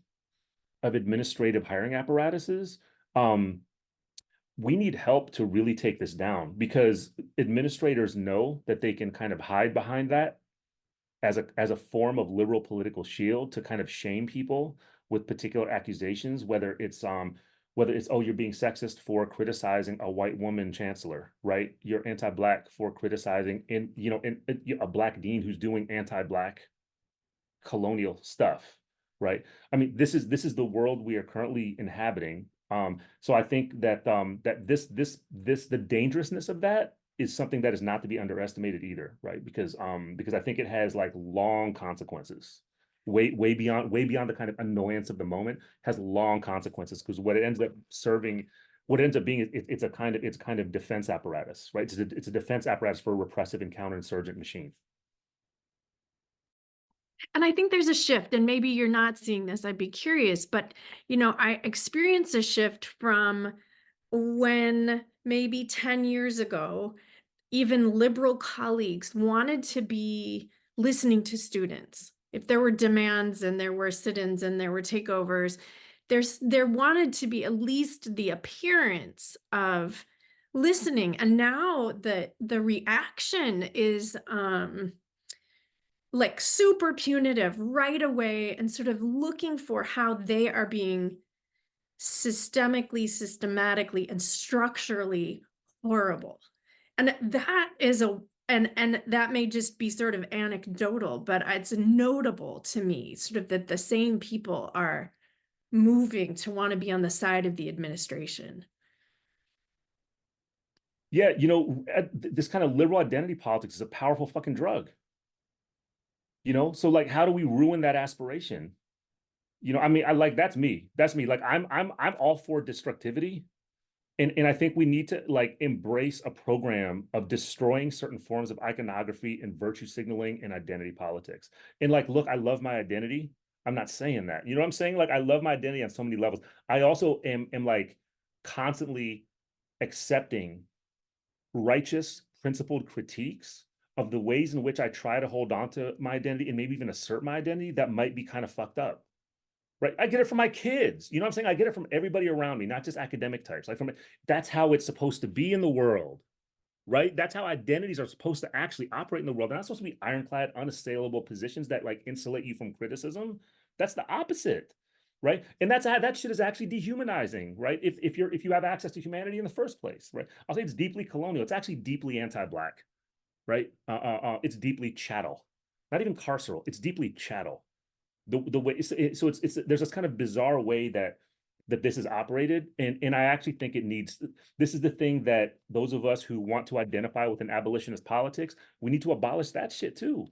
[SPEAKER 3] of administrative hiring apparatuses, we need help to really take this down, because administrators know that they can kind of hide behind that as a form of liberal political shield to kind of shame people with particular accusations, whether it's oh, you're being sexist for criticizing a white woman chancellor, right? You're anti-Black for criticizing a Black dean who's doing anti-Black colonial stuff, right? I mean, this is the world we are currently inhabiting. So I think that the dangerousness of that is something that is not to be underestimated either, right? Because I think it has like long consequences, way beyond the kind of annoyance of the moment, has long consequences, because what it ends up being, it's a kind of defense apparatus, right? It's a defense apparatus for a repressive and counterinsurgent machine.
[SPEAKER 1] And I think there's a shift, and maybe you're not seeing this. I'd be curious, but I experienced a shift from when maybe 10 years ago, even liberal colleagues wanted to be listening to students. If there were demands and there were sit-ins and there were takeovers, there wanted to be at least the appearance of listening. And now the reaction is like super punitive right away, and sort of looking for how they are being systematically, and structurally horrible. And that is and that may just be sort of anecdotal, but it's notable to me, sort of that the same people are moving to want to be on the side of the administration.
[SPEAKER 3] Yeah, this kind of liberal identity politics is a powerful fucking drug. So like, how do we ruin that aspiration? That's me. Like, I'm all for destructivity. And I think we need to like embrace a program of destroying certain forms of iconography and virtue signaling and identity politics. And like, look, I love my identity. I'm not saying that. You know what I'm saying? Like, I love my identity on so many levels. I also am like constantly accepting righteous, principled critiques of the ways in which I try to hold on to my identity and maybe even assert my identity that might be kind of fucked up. Right. I get it from my kids. You know what I'm saying? I get it from everybody around me, not just academic types. That's how it's supposed to be in the world. Right. That's how identities are supposed to actually operate in the world. They're not supposed to be ironclad, unassailable positions that like insulate you from criticism. That's the opposite. Right. And that shit is actually dehumanizing. Right. If you have access to humanity in the first place. Right. I'll say it's deeply colonial. It's actually deeply anti-Black. Right. It's deeply chattel, not even carceral. It's deeply chattel. The way it's there's this kind of bizarre way that this is operated, and I actually think this is the thing that those of us who want to identify with an abolitionist politics, we need to abolish that shit too.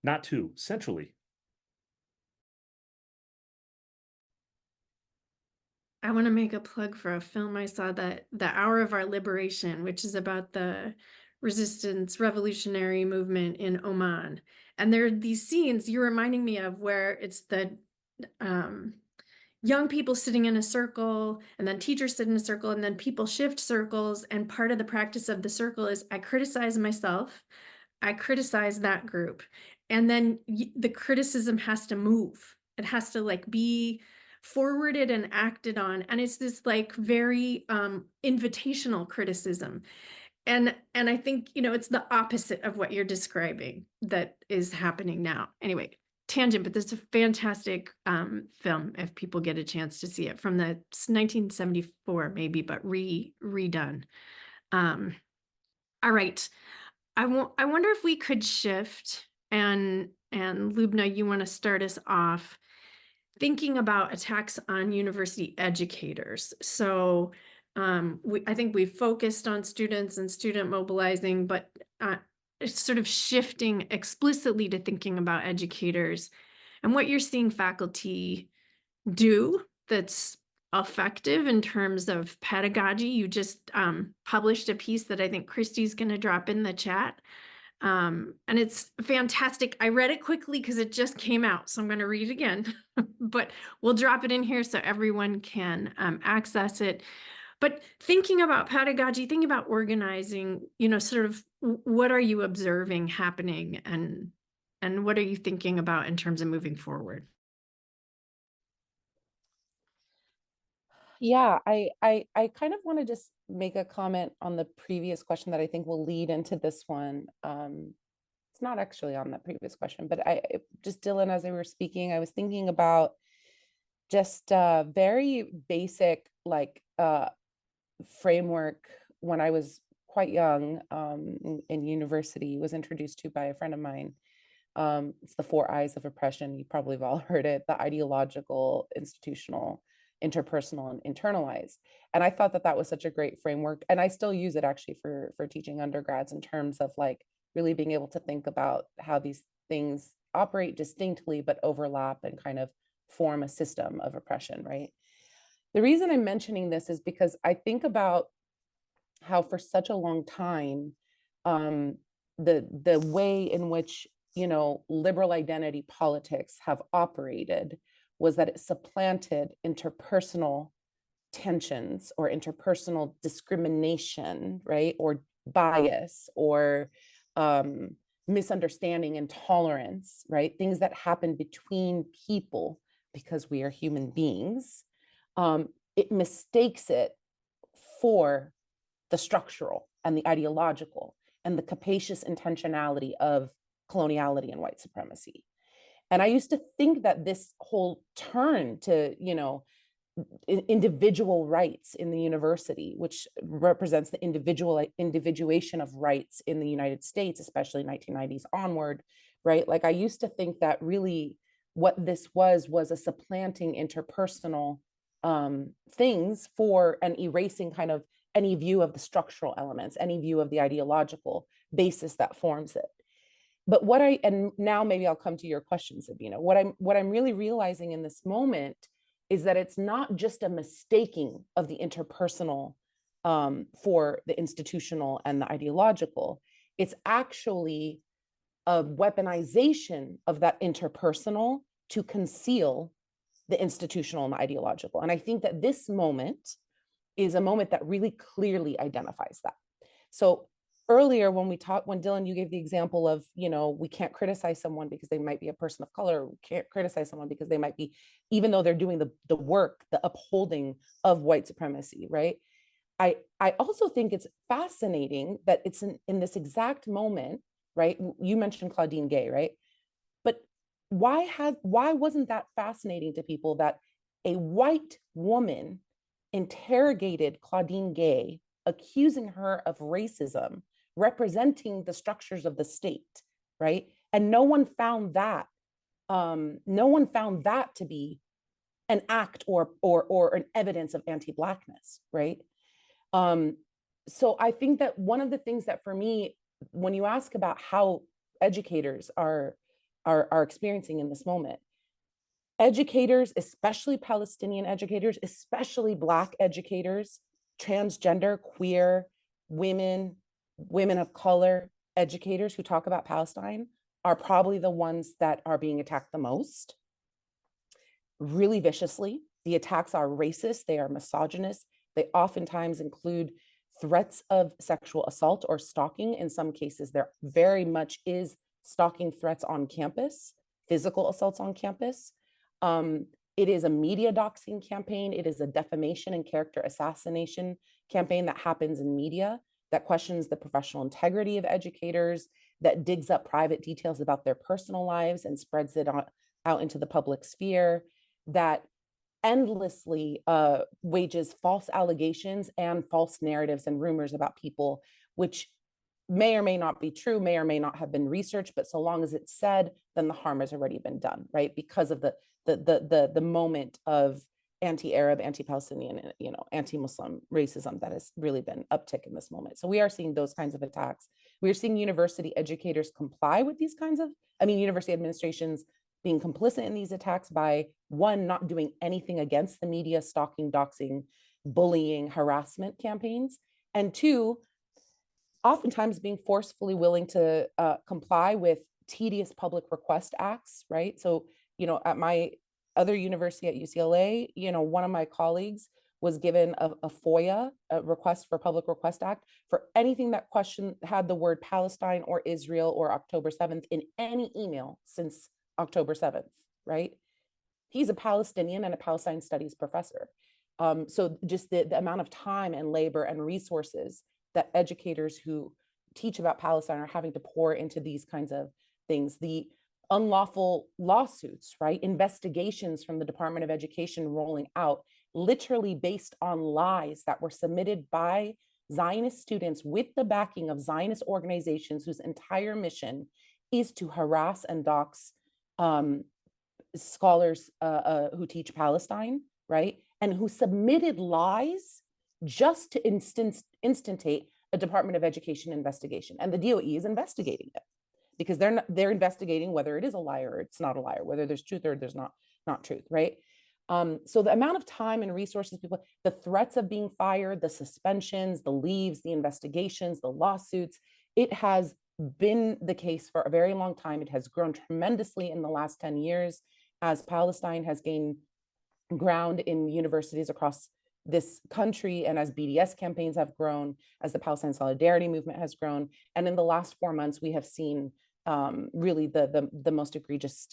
[SPEAKER 3] Not too centrally.
[SPEAKER 1] I want to make a plug for a film I saw, that The Hour of Our Liberation, which is about the resistance revolutionary movement in Oman. And there are these scenes you're reminding me of where it's young people sitting in a circle, and then teachers sit in a circle, and then people shift circles. And part of the practice of the circle is I criticize myself, I criticize that group, and then the criticism has to move. It has to like be forwarded and acted on, and it's this like very invitational criticism. And I think, you know, it's the opposite of what you're describing that is happening now. Anyway, tangent, but this is a fantastic film if people get a chance to see it, from the 1974 maybe, but redone. All right. I wonder if we could shift, and Loubna, you want to start us off thinking about attacks on university educators. So I think we've focused on students and student mobilizing, but it's sort of shifting explicitly to thinking about educators and what you're seeing faculty do that's effective in terms of pedagogy. You just published a piece that I think Christy's going to drop in the chat. And it's fantastic. I read it quickly because it just came out, so I'm going to read it again, but we'll drop it in here so everyone can access it. But thinking about pedagogy, thinking about organizing, you know, sort of what are you observing happening, and what are you thinking about in terms of moving forward?
[SPEAKER 2] Yeah, I kind of want to just make a comment on the previous question that I think will lead into this one. It's not actually on that previous question, but just Dylan, as I were speaking, I was thinking about just very basic like framework when I was quite young in university, was introduced to by a friend of mine. It's the 4 I's of repression. You probably have all heard it: the ideological, institutional, interpersonal, and internalized. And I thought that that was such a great framework. And I still use it actually for teaching undergrads, in terms of like really being able to think about how these things operate distinctly, but overlap and kind of form a system of oppression, right? The reason I'm mentioning this is because I think about how for such a long time, the way in which, you know, liberal identity politics have operated was that it supplanted interpersonal tensions or interpersonal discrimination, right? Or bias, or misunderstanding, intolerance, right? Things that happen between people because we are human beings. It mistakes it for the structural and the ideological and the capacious intentionality of coloniality and white supremacy. And I used to think that this whole turn to, you know, individual rights in the university, which represents the individuation of rights in the United States, especially 1990s onward, right? Like I used to think that really what this was a supplanting interpersonal things for, and erasing kind of any view of the structural elements, any view of the ideological basis that forms it. But and now maybe I'll come to your question, Sabina. What I'm really realizing in this moment is that it's not just a mistaking of the interpersonal for the institutional and the ideological. It's actually a weaponization of that interpersonal to conceal the institutional and the ideological. And I think that this moment is a moment that really clearly identifies that. So earlier when Dylan, you gave the example of, you know, we can't criticize someone because they might be a person of color. We can't criticize someone because they might be, even though they're doing the work, the upholding of white supremacy, right? I also think it's fascinating that it's in this exact moment, right? You mentioned Claudine Gay, right? But why wasn't that fascinating to people that a white woman interrogated Claudine Gay, accusing her of racism, representing the structures of the state, right? And no one found that to be an act or an evidence of anti-Blackness, right? So I think that one of the things that for me, when you ask about how educators are experiencing in this moment, educators, especially Palestinian educators, especially Black educators, transgender, queer, women of color educators who talk about Palestine are probably the ones that are being attacked the most, really viciously, The attacks are racist, they are misogynist, they oftentimes include threats of sexual assault or stalking. In some cases, there very much is stalking threats on campus, physical assaults on campus. It is a media doxing campaign. It is a defamation and character assassination campaign that happens in media, that questions the professional integrity of educators, that digs up private details about their personal lives and spreads it out into the public sphere, that endlessly wages false allegations and false narratives and rumors about people, which may or may not be true, may or may not have been researched, but so long as it's said, then the harm has already been done, right? Because of the moment of anti-Arab, anti-Palestinian, anti-Muslim racism that has really been uptick in this moment. So we are seeing those kinds of attacks. We are seeing university educators comply with these kinds of, university administrations being complicit in these attacks by, one, not doing anything against the media stalking, doxing, bullying, harassment campaigns, and two, oftentimes being forcefully willing to comply with tedious public request acts, right? So, at my other university at UCLA, one of my colleagues was given a FOIA, a request for public request act, for anything that had the word Palestine or Israel or October 7th in any email since October 7th, right? He's a Palestinian and a Palestine studies professor. So just the amount of time and labor and resources that educators who teach about Palestine are having to pour into these kinds of things, the unlawful lawsuits, right? Investigations from the Department of Education rolling out, literally based on lies that were submitted by Zionist students with the backing of Zionist organizations whose entire mission is to harass and dox scholars who teach Palestine, right? And who submitted lies just to instantate a Department of Education investigation. And the DOE is investigating it because they're investigating whether it is a liar or it's not a liar, whether there's truth or there's not truth, right? So the amount of time and resources the threats of being fired, the suspensions, the leaves, the investigations, the lawsuits, it has been the case for a very long time. It has grown tremendously in the last 10 years as Palestine has gained ground in universities across this country, and as BDS campaigns have grown, as the Palestine Solidarity Movement has grown. And in the last 4 months, we have seen really the most egregious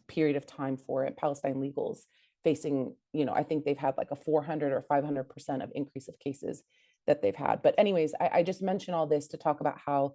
[SPEAKER 2] period of time for it. Palestine legals facing, I think they've had like a 400 or 500% of increase of cases that they've had. But anyways, I just mention all this to talk about how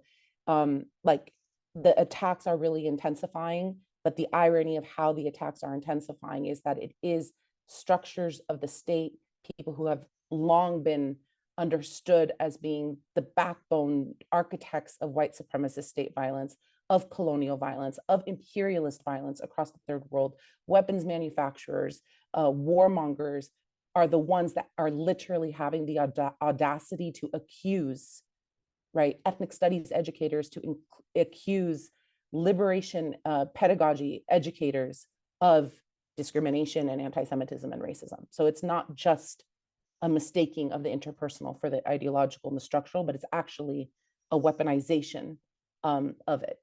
[SPEAKER 2] like the attacks are really intensifying, but the irony of how the attacks are intensifying is that it is structures of the state, people who have long been understood as being the backbone architects of white supremacist state violence, of colonial violence, of imperialist violence across the third world, weapons manufacturers, warmongers, are the ones that are literally having the audacity to accuse, right, ethnic studies educators, to accuse liberation pedagogy educators of discrimination and anti-Semitism and racism. So it's not just a mistaking of the interpersonal for the ideological and the structural, but it's actually a weaponization of it.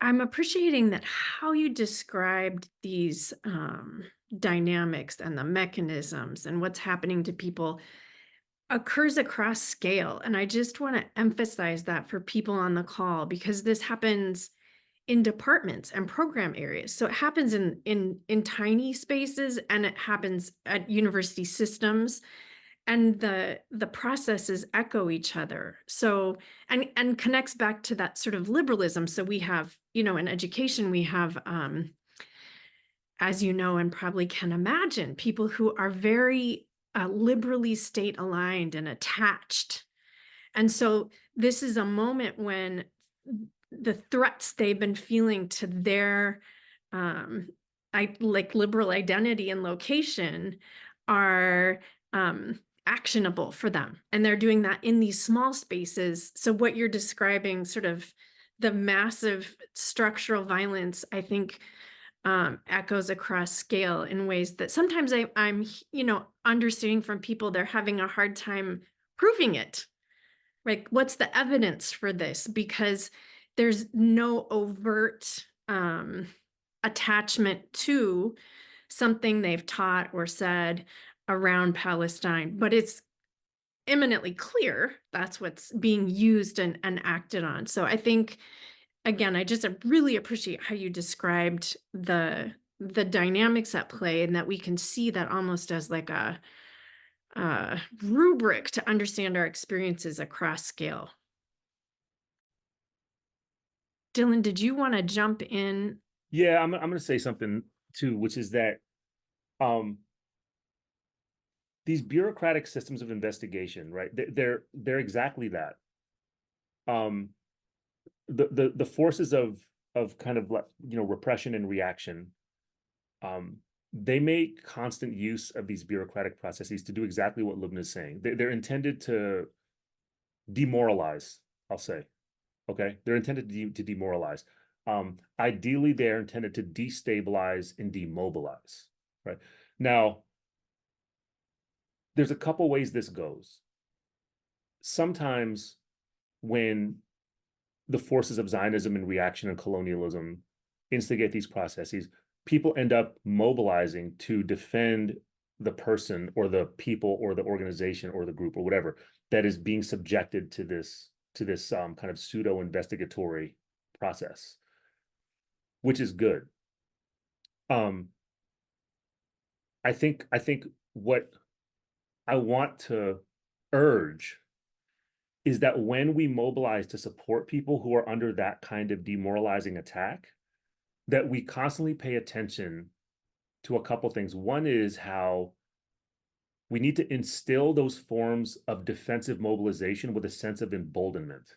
[SPEAKER 1] I'm appreciating that how you described these dynamics and the mechanisms and what's happening to people occurs across scale. And I just want to emphasize that for people on the call, because this happens in departments and program areas. So it happens in tiny spaces, and it happens at university systems, and the processes echo each other. So and connects back to that sort of liberalism. So we have, in education, we have as you know, and probably can imagine, people who are very liberally state aligned and attached. And so this is a moment when the threats they've been feeling to their like liberal identity and location are actionable for them. And they're doing that in these small spaces. So what you're describing, sort of the massive structural violence, I think echoes across scale in ways that sometimes I'm understanding from people they're having a hard time proving it. Like, what's the evidence for this? Because there's no overt um, attachment to something they've taught or said around Palestine, but it's eminently clear that's what's being used and acted on. So I think, again, I just really appreciate how you described the dynamics at play, and that we can see that almost as like a rubric to understand our experiences across scale. Dylan, did you want to jump in?
[SPEAKER 3] Yeah, I'm going to say something too, which is that these bureaucratic systems of investigation, right? They're exactly that. The forces of kind of like, repression and reaction, they make constant use of these bureaucratic processes to do exactly what Loubna is saying. They're intended to demoralize, I'll say. Okay, they're intended to demoralize. Ideally, they're intended to destabilize and demobilize. Right now, there's a couple ways this goes. Sometimes when the forces of Zionism and reaction and colonialism instigate these processes, people end up mobilizing to defend the person or the people or the organization or the group or whatever that is being subjected to this kind of pseudo investigatory process, which is good. I think what I want to urge is that when we mobilize to support people who are under that kind of demoralizing attack, that we constantly pay attention to a couple things. One is how we need to instill those forms of defensive mobilization with a sense of emboldenment.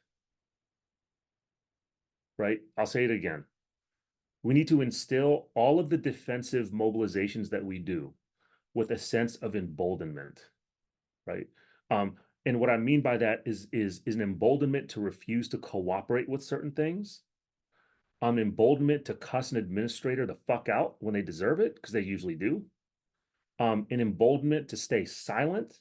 [SPEAKER 3] Right? I'll say it again. We need to instill all of the defensive mobilizations that we do with a sense of emboldenment. Right? And what I mean by that is an emboldenment to refuse to cooperate with certain things, emboldenment to cuss an administrator the fuck out when they deserve it, because they usually do, an emboldenment to stay silent,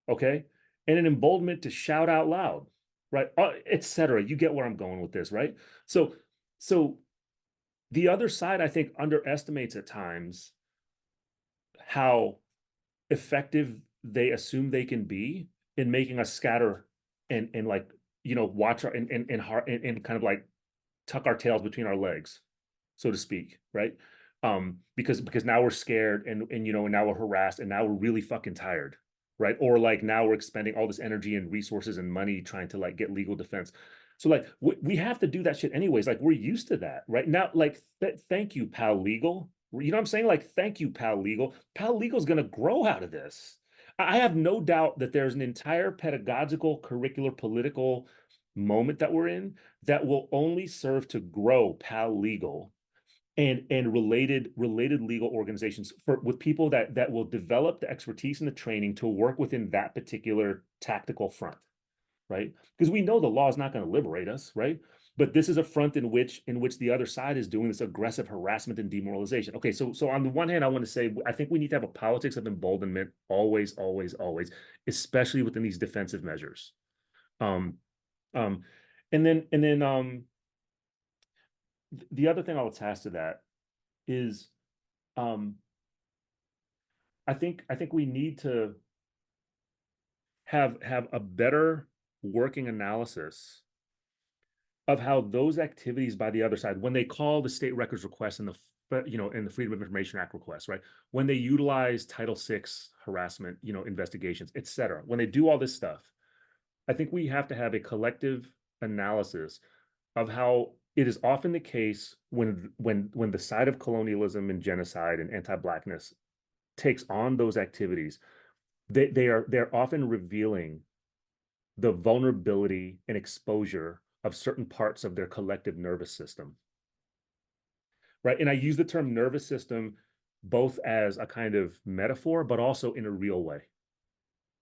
[SPEAKER 3] okay, and an emboldenment to shout out loud, right, etc. You get where I'm going with this, right? So the other side, I think, underestimates at times how effective they assume they can be in making us scatter and like, watch our and kind of like tuck our tails between our legs, so to speak, right? Because now we're scared and and now we're harassed and now we're really fucking tired, right? Or like now we're expending all this energy and resources and money trying to like get legal defense. So like we have to do that shit anyways. Like we're used to that, right? Now, like thank you, pal legal. You know what I'm saying? Like thank you, pal legal. Pal legal is gonna grow out of this. I have no doubt that there's an entire pedagogical, curricular, political moment that we're in that will only serve to grow pal legal and related legal organizations with people that will develop the expertise and the training to work within that particular tactical front, right? Because we know the law is not going to liberate us, right? But this is a front in which the other side is doing this aggressive harassment and demoralization. Okay, so on the one hand, I want to say I think we need to have a politics of emboldenment always, always, always, especially within these defensive measures. Um, and then the other thing I'll attach to that is I think we need to have a better working analysis of how those activities by the other side, when they call the state records request and the Freedom of Information Act request, right? When they utilize Title VI harassment, investigations, et cetera, when they do all this stuff, I think we have to have a collective analysis of how it is often the case when the side of colonialism and genocide and anti-Blackness takes on those activities, they're often revealing the vulnerability and exposure of certain parts of their collective nervous system, right? And I use the term nervous system both as a kind of metaphor, but also in a real way,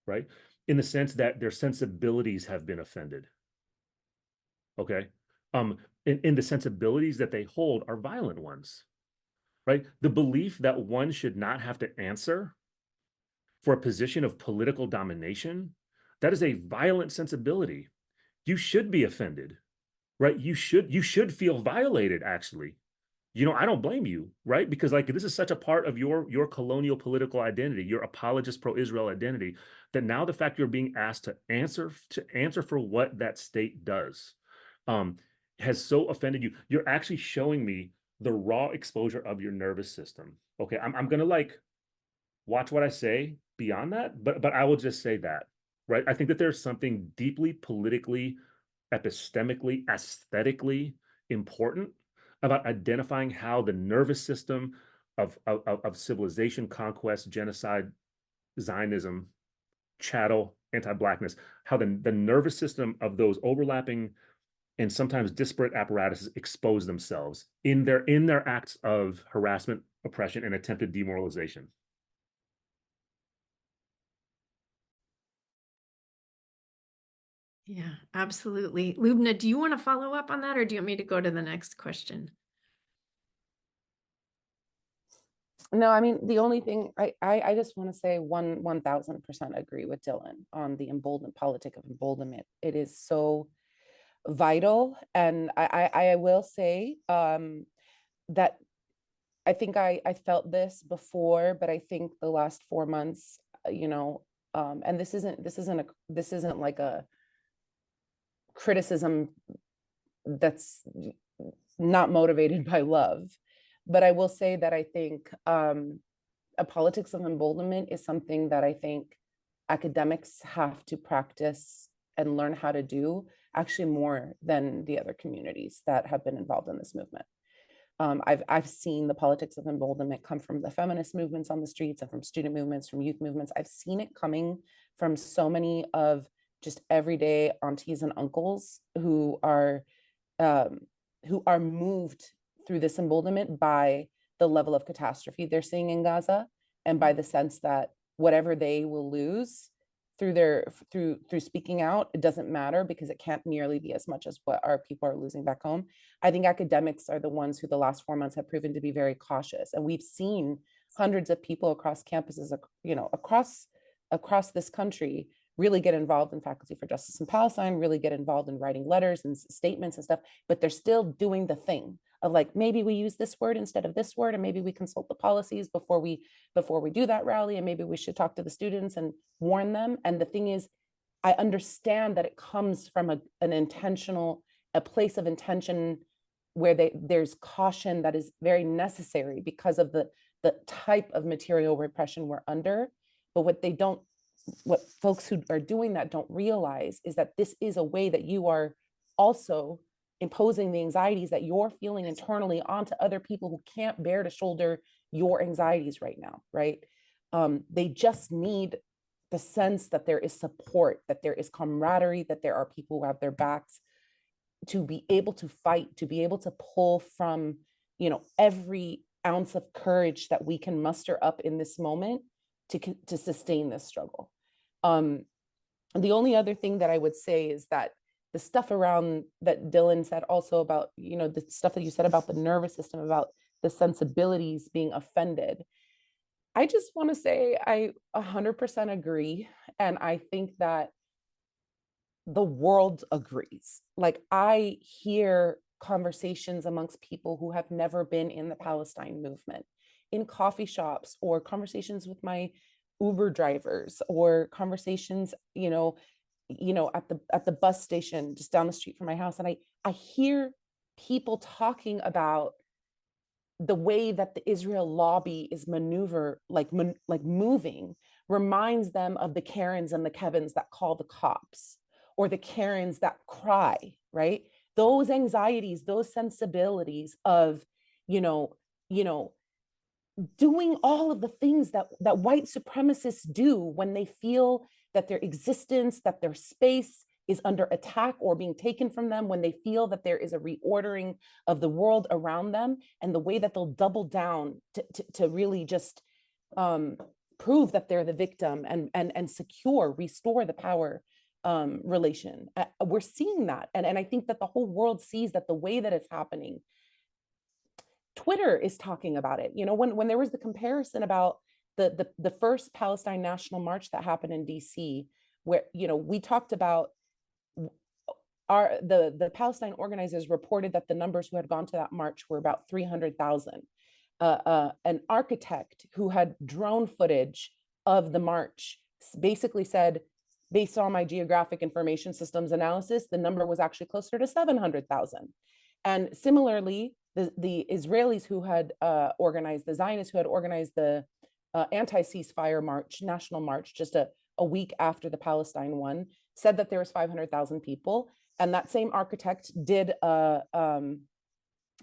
[SPEAKER 3] right? In the sense that their sensibilities have been offended, okay? In the sensibilities that they hold are violent ones, right? The belief that one should not have to answer for a position of political domination, that is a violent sensibility. You should be offended, right? You should feel violated, actually. I don't blame you, right? Because like this is such a part of your colonial political identity, your apologist pro-Israel identity, that now the fact you're being asked to answer for what that state does, um, has so offended you. You're actually showing me the raw exposure of your nervous system. Okay, I'm gonna like watch what I say beyond that, but I will just say that, right? I think that there's something deeply politically, epistemically, aesthetically important about identifying how the nervous system of civilization, conquest, genocide, Zionism, chattel, anti-blackness, how the nervous system of those overlapping and sometimes disparate apparatuses expose themselves in their acts of harassment, oppression, and attempted demoralization.
[SPEAKER 1] Yeah, absolutely. Loubna, do you want to follow up on that, or do you want me to go to the next question?
[SPEAKER 2] No, I mean, the only thing I just want to say 1000% agree with Dylan on the politic of emboldenment. It is so vital. And I will say that I think I felt this before, but I think the last 4 months, and this isn't like a criticism that's not motivated by love, but I will say that I think a politics of emboldenment is something that I think academics have to practice and learn how to do actually more than the other communities that have been involved in this movement. I've seen the politics of emboldenment come from the feminist movements on the streets and from student movements, from youth movements. I've seen it coming from so many of just everyday aunties and uncles who are moved through this emboldenment by the level of catastrophe they're seeing in Gaza, and by the sense that whatever they will lose through speaking out, it doesn't matter because it can't nearly be as much as what our people are losing back home. I think academics are the ones who the last 4 months have proven to be very cautious, and we've seen hundreds of people across campuses, across this country really get involved in Faculty for Justice in Palestine, really get involved in writing letters and statements and stuff, but they're still doing the thing of like, maybe we use this word instead of this word, and maybe we consult the policies before we do that rally, and maybe we should talk to the students and warn them. And the thing is, I understand that it comes from a place of intention where there's caution that is very necessary because of the type of material repression we're under. But what folks who are doing that don't realize is that this is a way that you are also imposing the anxieties that you're feeling internally onto other people who can't bear to shoulder your anxieties right now, right? They just need the sense that there is support, that there is camaraderie, that there are people who have their backs to be able to fight, to be able to pull from, every ounce of courage that we can muster up in this moment to sustain this struggle. The only other thing that I would say is that the stuff around that Dylan said also about, the stuff that you said about the nervous system, about the sensibilities being offended. I just want to say I 100% agree. And I think that the world agrees. Like, I hear conversations amongst people who have never been in the Palestine movement in coffee shops, or conversations with my Uber drivers, or conversations, at the bus station just down the street from my house. And I hear people talking about the way that the Israel lobby is moving reminds them of the Karens and the Kevins that call the cops, or the Karens that cry, right? Those anxieties, those sensibilities of, doing all of the things that white supremacists do when they feel that their existence, that their space is under attack or being taken from them, when they feel that there is a reordering of the world around them, and the way that they'll double down to really just prove that they're the victim and restore the power relation. We're seeing that. And I think that the whole world sees that the way that it's happening. Twitter is talking about it. When there was the comparison about the first Palestine National March that happened in DC, where, we talked about the Palestine organizers reported that the numbers who had gone to that march were about 300,000. An architect who had drone footage of the march basically said, based on my geographic information systems analysis, the number was actually closer to 700,000. And similarly, the Israelis who had organized, the Zionists who had organized the anti-ceasefire march, national march, just a week after the Palestine one, said that there was 500,000 people. And that same architect did an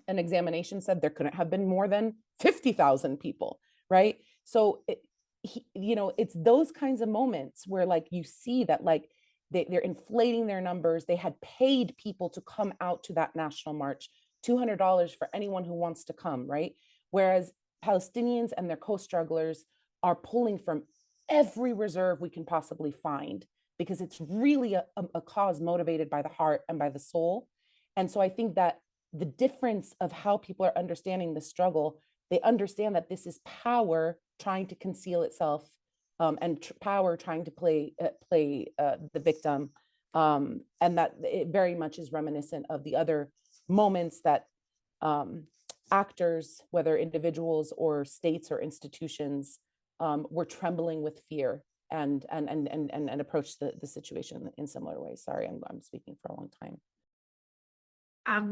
[SPEAKER 2] examination, said there couldn't have been more than 50,000 people, right? So, it's those kinds of moments where like you see that like they're inflating their numbers. They had paid people to come out to that national march, $200 for anyone who wants to come, right? Whereas Palestinians and their co-strugglers are pulling from every reserve we can possibly find, because it's really a cause motivated by the heart and by the soul. And so I think that the difference of how people are understanding the struggle, they understand that this is power trying to conceal itself, and power trying to play the victim, and that it very much is reminiscent of the other moments that actors, whether individuals or states or institutions, were trembling with fear and approached the situation in similar ways. Sorry, I'm speaking for a long time.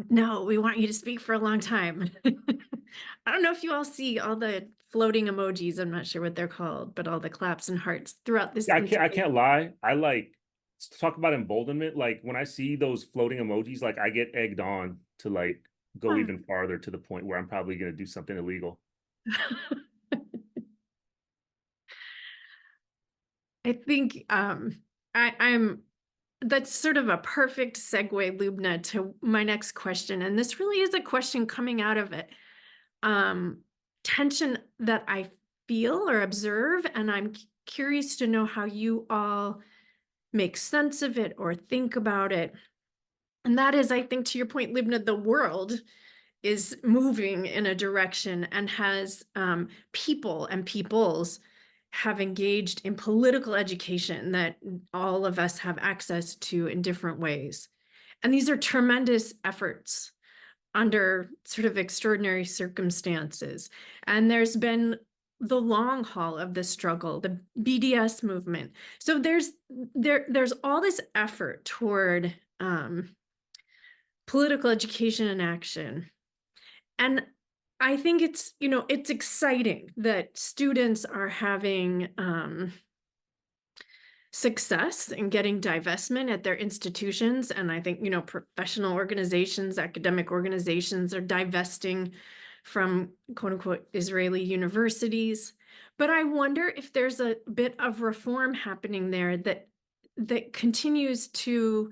[SPEAKER 1] No, we want you to speak for a long time. I don't know if you all see all the floating emojis. I'm not sure what they're called, but all the claps and hearts throughout this.
[SPEAKER 3] Yeah, I can't lie. I like talk about emboldenment. Like when I see those floating emojis, like I get egged on to like go even farther, to the point where I'm probably going to do something illegal.
[SPEAKER 1] I think I'm that's sort of a perfect segue, Loubna, to my next question. And this really is a question coming out of it. Tension that I feel or observe, and I'm curious to know how you all make sense of it or think about it. And that is, I think, to your point, Loubna, the world is moving in a direction and has people and peoples have engaged in political education that all of us have access to in different ways. And these are tremendous efforts under sort of extraordinary circumstances. And there's been the long haul of the struggle, the BDS movement. So there's all this effort toward political education and action. And I think it's exciting that students are having success in getting divestment at their institutions. And I think, professional organizations, academic organizations are divesting from quote unquote Israeli universities. But I wonder if there's a bit of reform happening there that continues to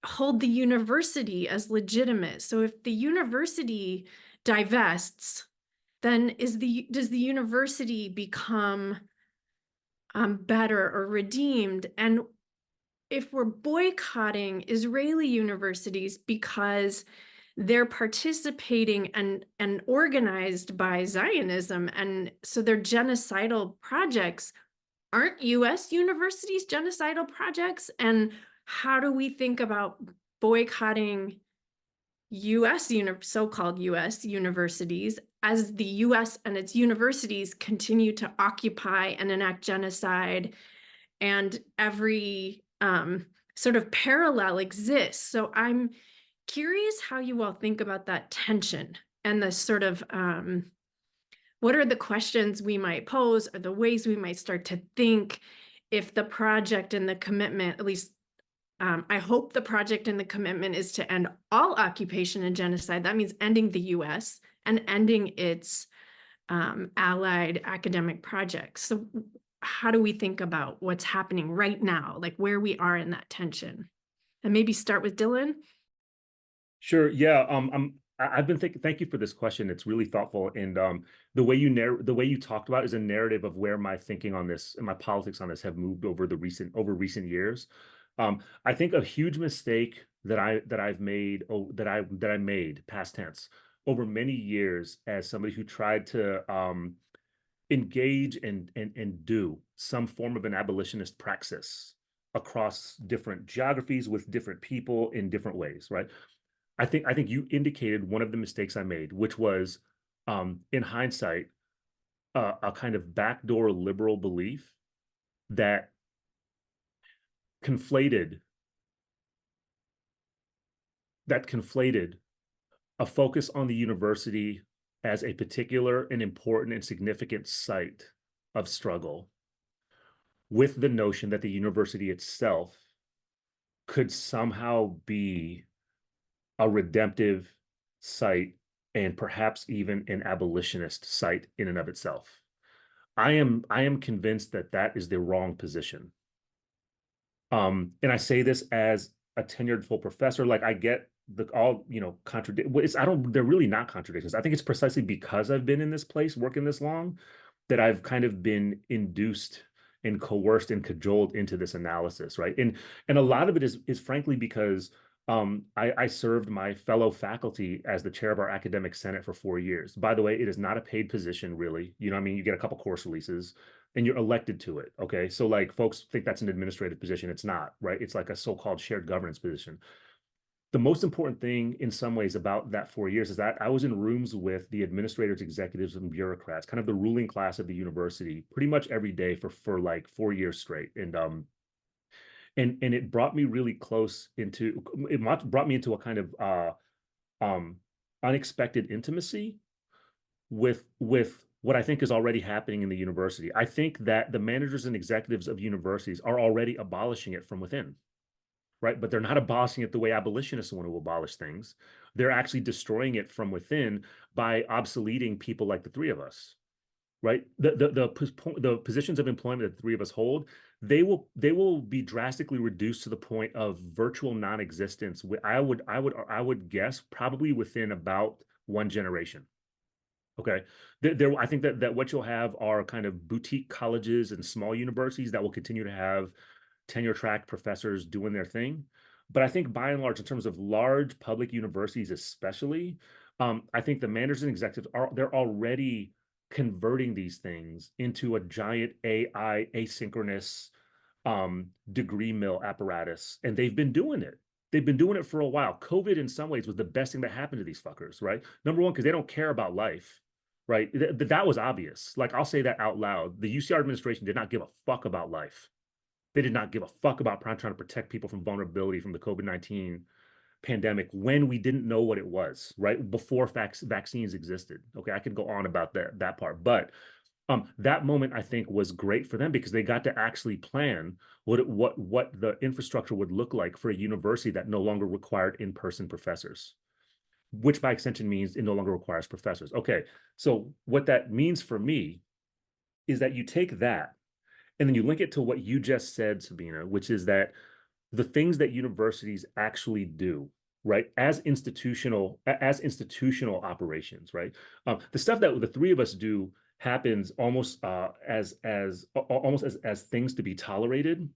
[SPEAKER 1] hold the university as legitimate. So if the university divests, then does the university become better or redeemed? And if we're boycotting Israeli universities because they're participating and organized by Zionism, and so they're genocidal projects, aren't US universities genocidal projects? And how do we think about boycotting so-called US universities as the US and its universities continue to occupy and enact genocide, and every sort of parallel exists? So I'm curious how you all think about that tension and the sort of what are the questions we might pose, or the ways we might start to think if the project and the commitment, at least I hope the project and the commitment is to end all occupation and genocide. That means ending the US and ending its allied academic projects. So how do we think about what's happening right now, like where we are in that tension? And maybe start with Dylan.
[SPEAKER 3] Sure. Yeah. I've been thinking. Thank you for this question. It's really thoughtful, and the way you talked about is a narrative of where my thinking on this and my politics on this have moved over recent years. I think a huge mistake that I made, past tense, over many years, as somebody who tried to engage and do some form of an abolitionist praxis across different geographies with different people in different ways, right? I think you indicated one of the mistakes I made, which was, in hindsight, a kind of backdoor liberal belief that conflated a focus on the university as a particular and important and significant site of struggle with the notion that the university itself could somehow be a redemptive site and perhaps even an abolitionist site in and of itself. I am convinced that that is the wrong position. And I say this as a tenured full professor. Like, I get they're really not contradictions. I think it's precisely because I've been in this place working this long that I've kind of been induced and coerced and cajoled into this analysis, right? And a lot of it is frankly because I served my fellow faculty as the chair of our academic senate for 4 years. By the way, it is not a paid position, really. You know what I mean? You get a couple course releases and you're elected to it, okay? So like folks think that's an administrative position. It's not, right? It's like a so-called shared governance position. The most important thing in some ways about that 4 years is that I was in rooms with the administrators, executives, and bureaucrats, kind of the ruling class of the university, pretty much every day for like 4 years straight. And it brought me really close into it brought me into a kind of unexpected intimacy with what I think is already happening in the university. I think that the managers and executives of universities are already abolishing it from within, right? But they're not abolishing it the way abolitionists want to abolish things. They're actually destroying it from within by obsoleting people like the three of us, right? The positions of employment that the three of us hold, they will be drastically reduced to the point of virtual non-existence. I would guess probably within about one generation. Okay, I think that what you'll have are kind of boutique colleges and small universities that will continue to have tenure track professors doing their thing. But I think by and large, in terms of large public universities, especially, I think the managers and executives they're already converting these things into a giant AI asynchronous degree mill apparatus, and they've been doing it. They've been doing it for a while. COVID, in some ways, was the best thing that happened to these fuckers, right? Number one, because they don't care about life, right? That was obvious. Like, I'll say that out loud. The UCR administration did not give a fuck about life. They did not give a fuck about trying to protect people from vulnerability from the COVID-19 pandemic when we didn't know what it was, right? Before vaccines existed. Okay, I could go on about that part, but that moment I think was great for them because they got to actually plan what the infrastructure would look like for a university that no longer required in-person professors, which by extension means it no longer requires professors. Okay, so what that means for me is that you take that and then you link it to what you just said, Sabina, which is that the things that universities actually do, right, as institutional operations, right, the stuff that the three of us do happens almost as things to be tolerated,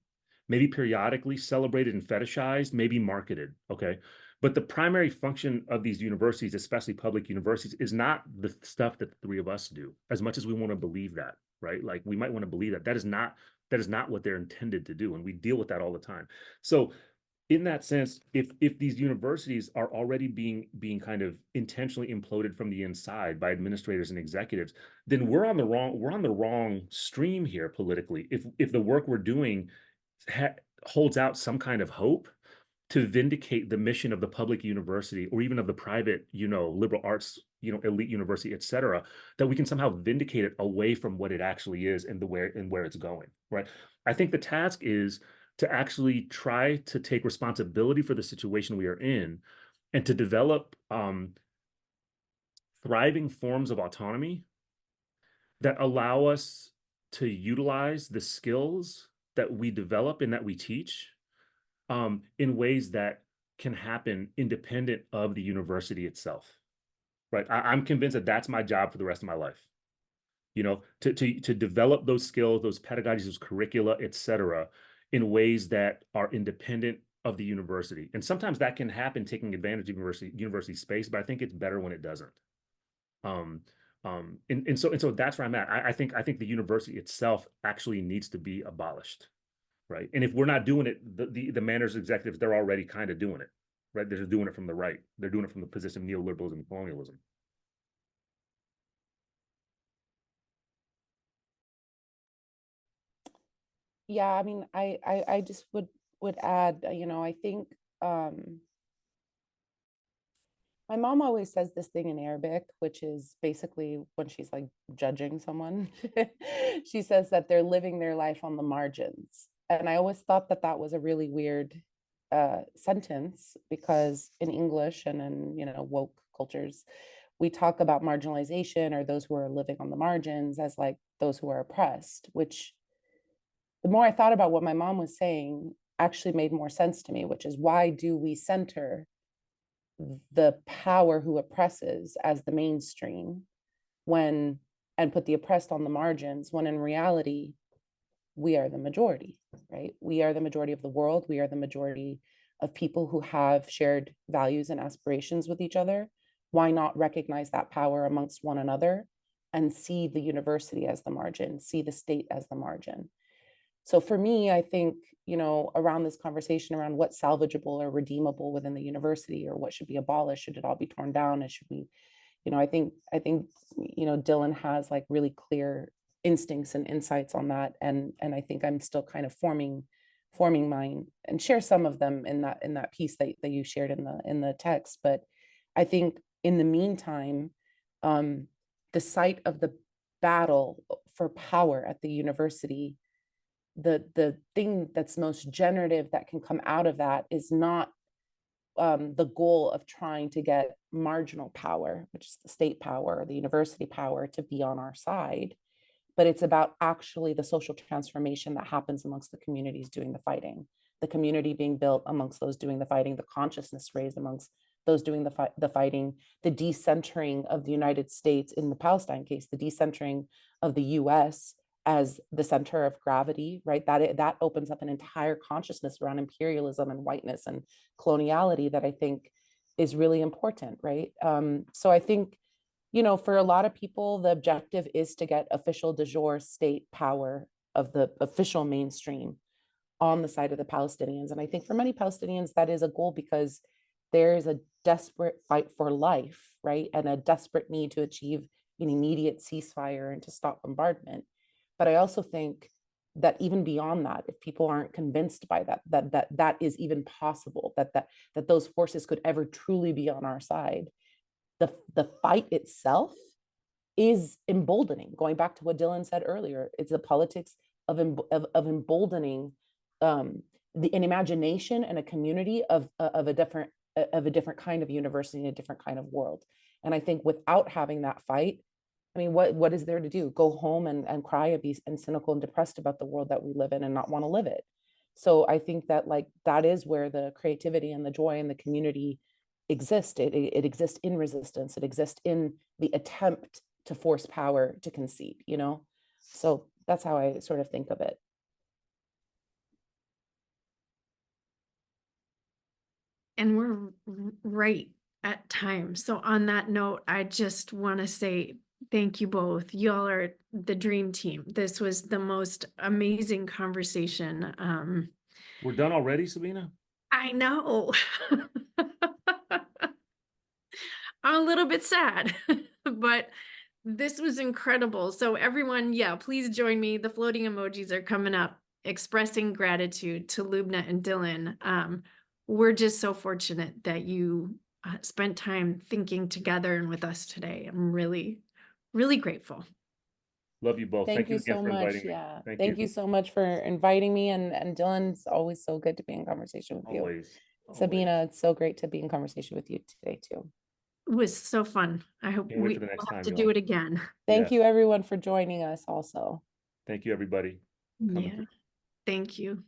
[SPEAKER 3] maybe periodically celebrated and fetishized, maybe marketed. Okay, but the primary function of these universities, especially public universities, is not the stuff that the three of us do, as much as we want to believe that, right? Like, we might want to believe that is not what they're intended to do, and we deal with that all the time. So in that sense, if these universities are already being kind of intentionally imploded from the inside by administrators and executives, then we're on the wrong stream here politically. If the work we're doing holds out some kind of hope to vindicate the mission of the public university or even of the private, liberal arts, elite university, et cetera, that we can somehow vindicate it away from what it actually is and where it's going, right? I think the task is to actually try to take responsibility for the situation we are in and to develop thriving forms of autonomy that allow us to utilize the skills that we develop and that we teach in ways that can happen independent of the university itself, right? I'm convinced that that's my job for the rest of my life, to develop those skills, those pedagogies, those curricula, et cetera, in ways that are independent of the university. And sometimes that can happen taking advantage of university space, but I think it's better when it doesn't. And so that's where I'm at. I think the university itself actually needs to be abolished, right? And if we're not doing it, the manners executives, they're already kind of doing it, right? They're just doing it from the right. They're doing it from the position of neoliberalism and colonialism.
[SPEAKER 2] Yeah, I mean, I just would add, you know, I think my mom always says this thing in Arabic, which is basically when she's like judging someone, she says that they're living their life on the margins. And I always thought that that was a really weird sentence, because in English and in, you know, woke cultures, we talk about marginalization or those who are living on the margins as like those who are oppressed, which the more I thought about what my mom was saying actually made more sense to me, which is why do we center the power who oppresses as the mainstream when, and put the oppressed on the margins, when in reality we are the majority, right? We are the majority of the world. We are the majority of people who have shared values and aspirations with each other. Why not recognize that power amongst one another and see the university as the margin, see the state as the margin? So for me, I think, you know, around this conversation around what's salvageable or redeemable within the university, or what should be abolished, should it all be torn down, and should we, you know, I think, you know, Dylan has like really clear instincts and insights on that. And I think I'm still kind of forming mine, and share some of them in that piece that you shared in the text. But I think in the meantime, the site of the battle for power at the university, the thing that's most generative that can come out of that is not the goal of trying to get marginal power, which is the state power, the university power, to be on our side, but it's about actually the social transformation that happens amongst the communities doing the fighting, the community being built amongst those doing the fighting, the consciousness raised amongst those doing the fighting, the decentering of the United States in the Palestine case, the decentering of the US as the center of gravity, right? That opens up an entire consciousness around imperialism and whiteness and coloniality that I think is really important, right? So I think, you know, for a lot of people, the objective is to get official de jure state power of the official mainstream on the side of the Palestinians. And I think for many Palestinians, that is a goal, because there is a desperate fight for life, right? And a desperate need to achieve an immediate ceasefire and to stop bombardment. But I also think that even beyond that, if people aren't convinced by that is even possible, that those forces could ever truly be on our side, the fight itself is emboldening. Going back to what Dylan said earlier, it's the politics of emboldening an imagination and a community of a different kind of university, a different kind of world. And I think without having that fight, I mean, what is there to do? Go home and cry and be cynical and depressed about the world that we live in and not want to live it. So I think that like that is where the creativity and the joy and the community exist. It exists in resistance. It exists in the attempt to force power to concede, you know? So that's how I sort of think of it.
[SPEAKER 1] And we're right at time. So on that note, I just want to say thank you both. Y'all are the dream team. This was the most amazing conversation.
[SPEAKER 3] We're done already, Sabina?
[SPEAKER 1] I know. I'm a little bit sad, but this was incredible. So everyone, yeah, please join me. The floating emojis are coming up, expressing gratitude to Loubna and Dylan. We're just so fortunate that you spent time thinking together and with us today. I'm really, really grateful.
[SPEAKER 3] Love you both.
[SPEAKER 2] Thank you
[SPEAKER 3] again
[SPEAKER 2] so
[SPEAKER 3] for
[SPEAKER 2] much.
[SPEAKER 3] inviting me.
[SPEAKER 2] Yeah.
[SPEAKER 3] Thank
[SPEAKER 2] You so much for inviting me. And Dylan, it's always so good to be in conversation with you.
[SPEAKER 3] Always.
[SPEAKER 2] Sabina, it's so great to be in conversation with you today too.
[SPEAKER 1] It was so fun. I hope
[SPEAKER 3] Can't wait
[SPEAKER 1] we
[SPEAKER 3] for the
[SPEAKER 1] will
[SPEAKER 3] next
[SPEAKER 1] have
[SPEAKER 3] time,
[SPEAKER 1] to
[SPEAKER 3] y'all.
[SPEAKER 1] do it again.
[SPEAKER 2] Thank
[SPEAKER 3] Yes.
[SPEAKER 2] you everyone for joining us also.
[SPEAKER 3] Thank you, everybody.
[SPEAKER 1] Yeah. Thank you.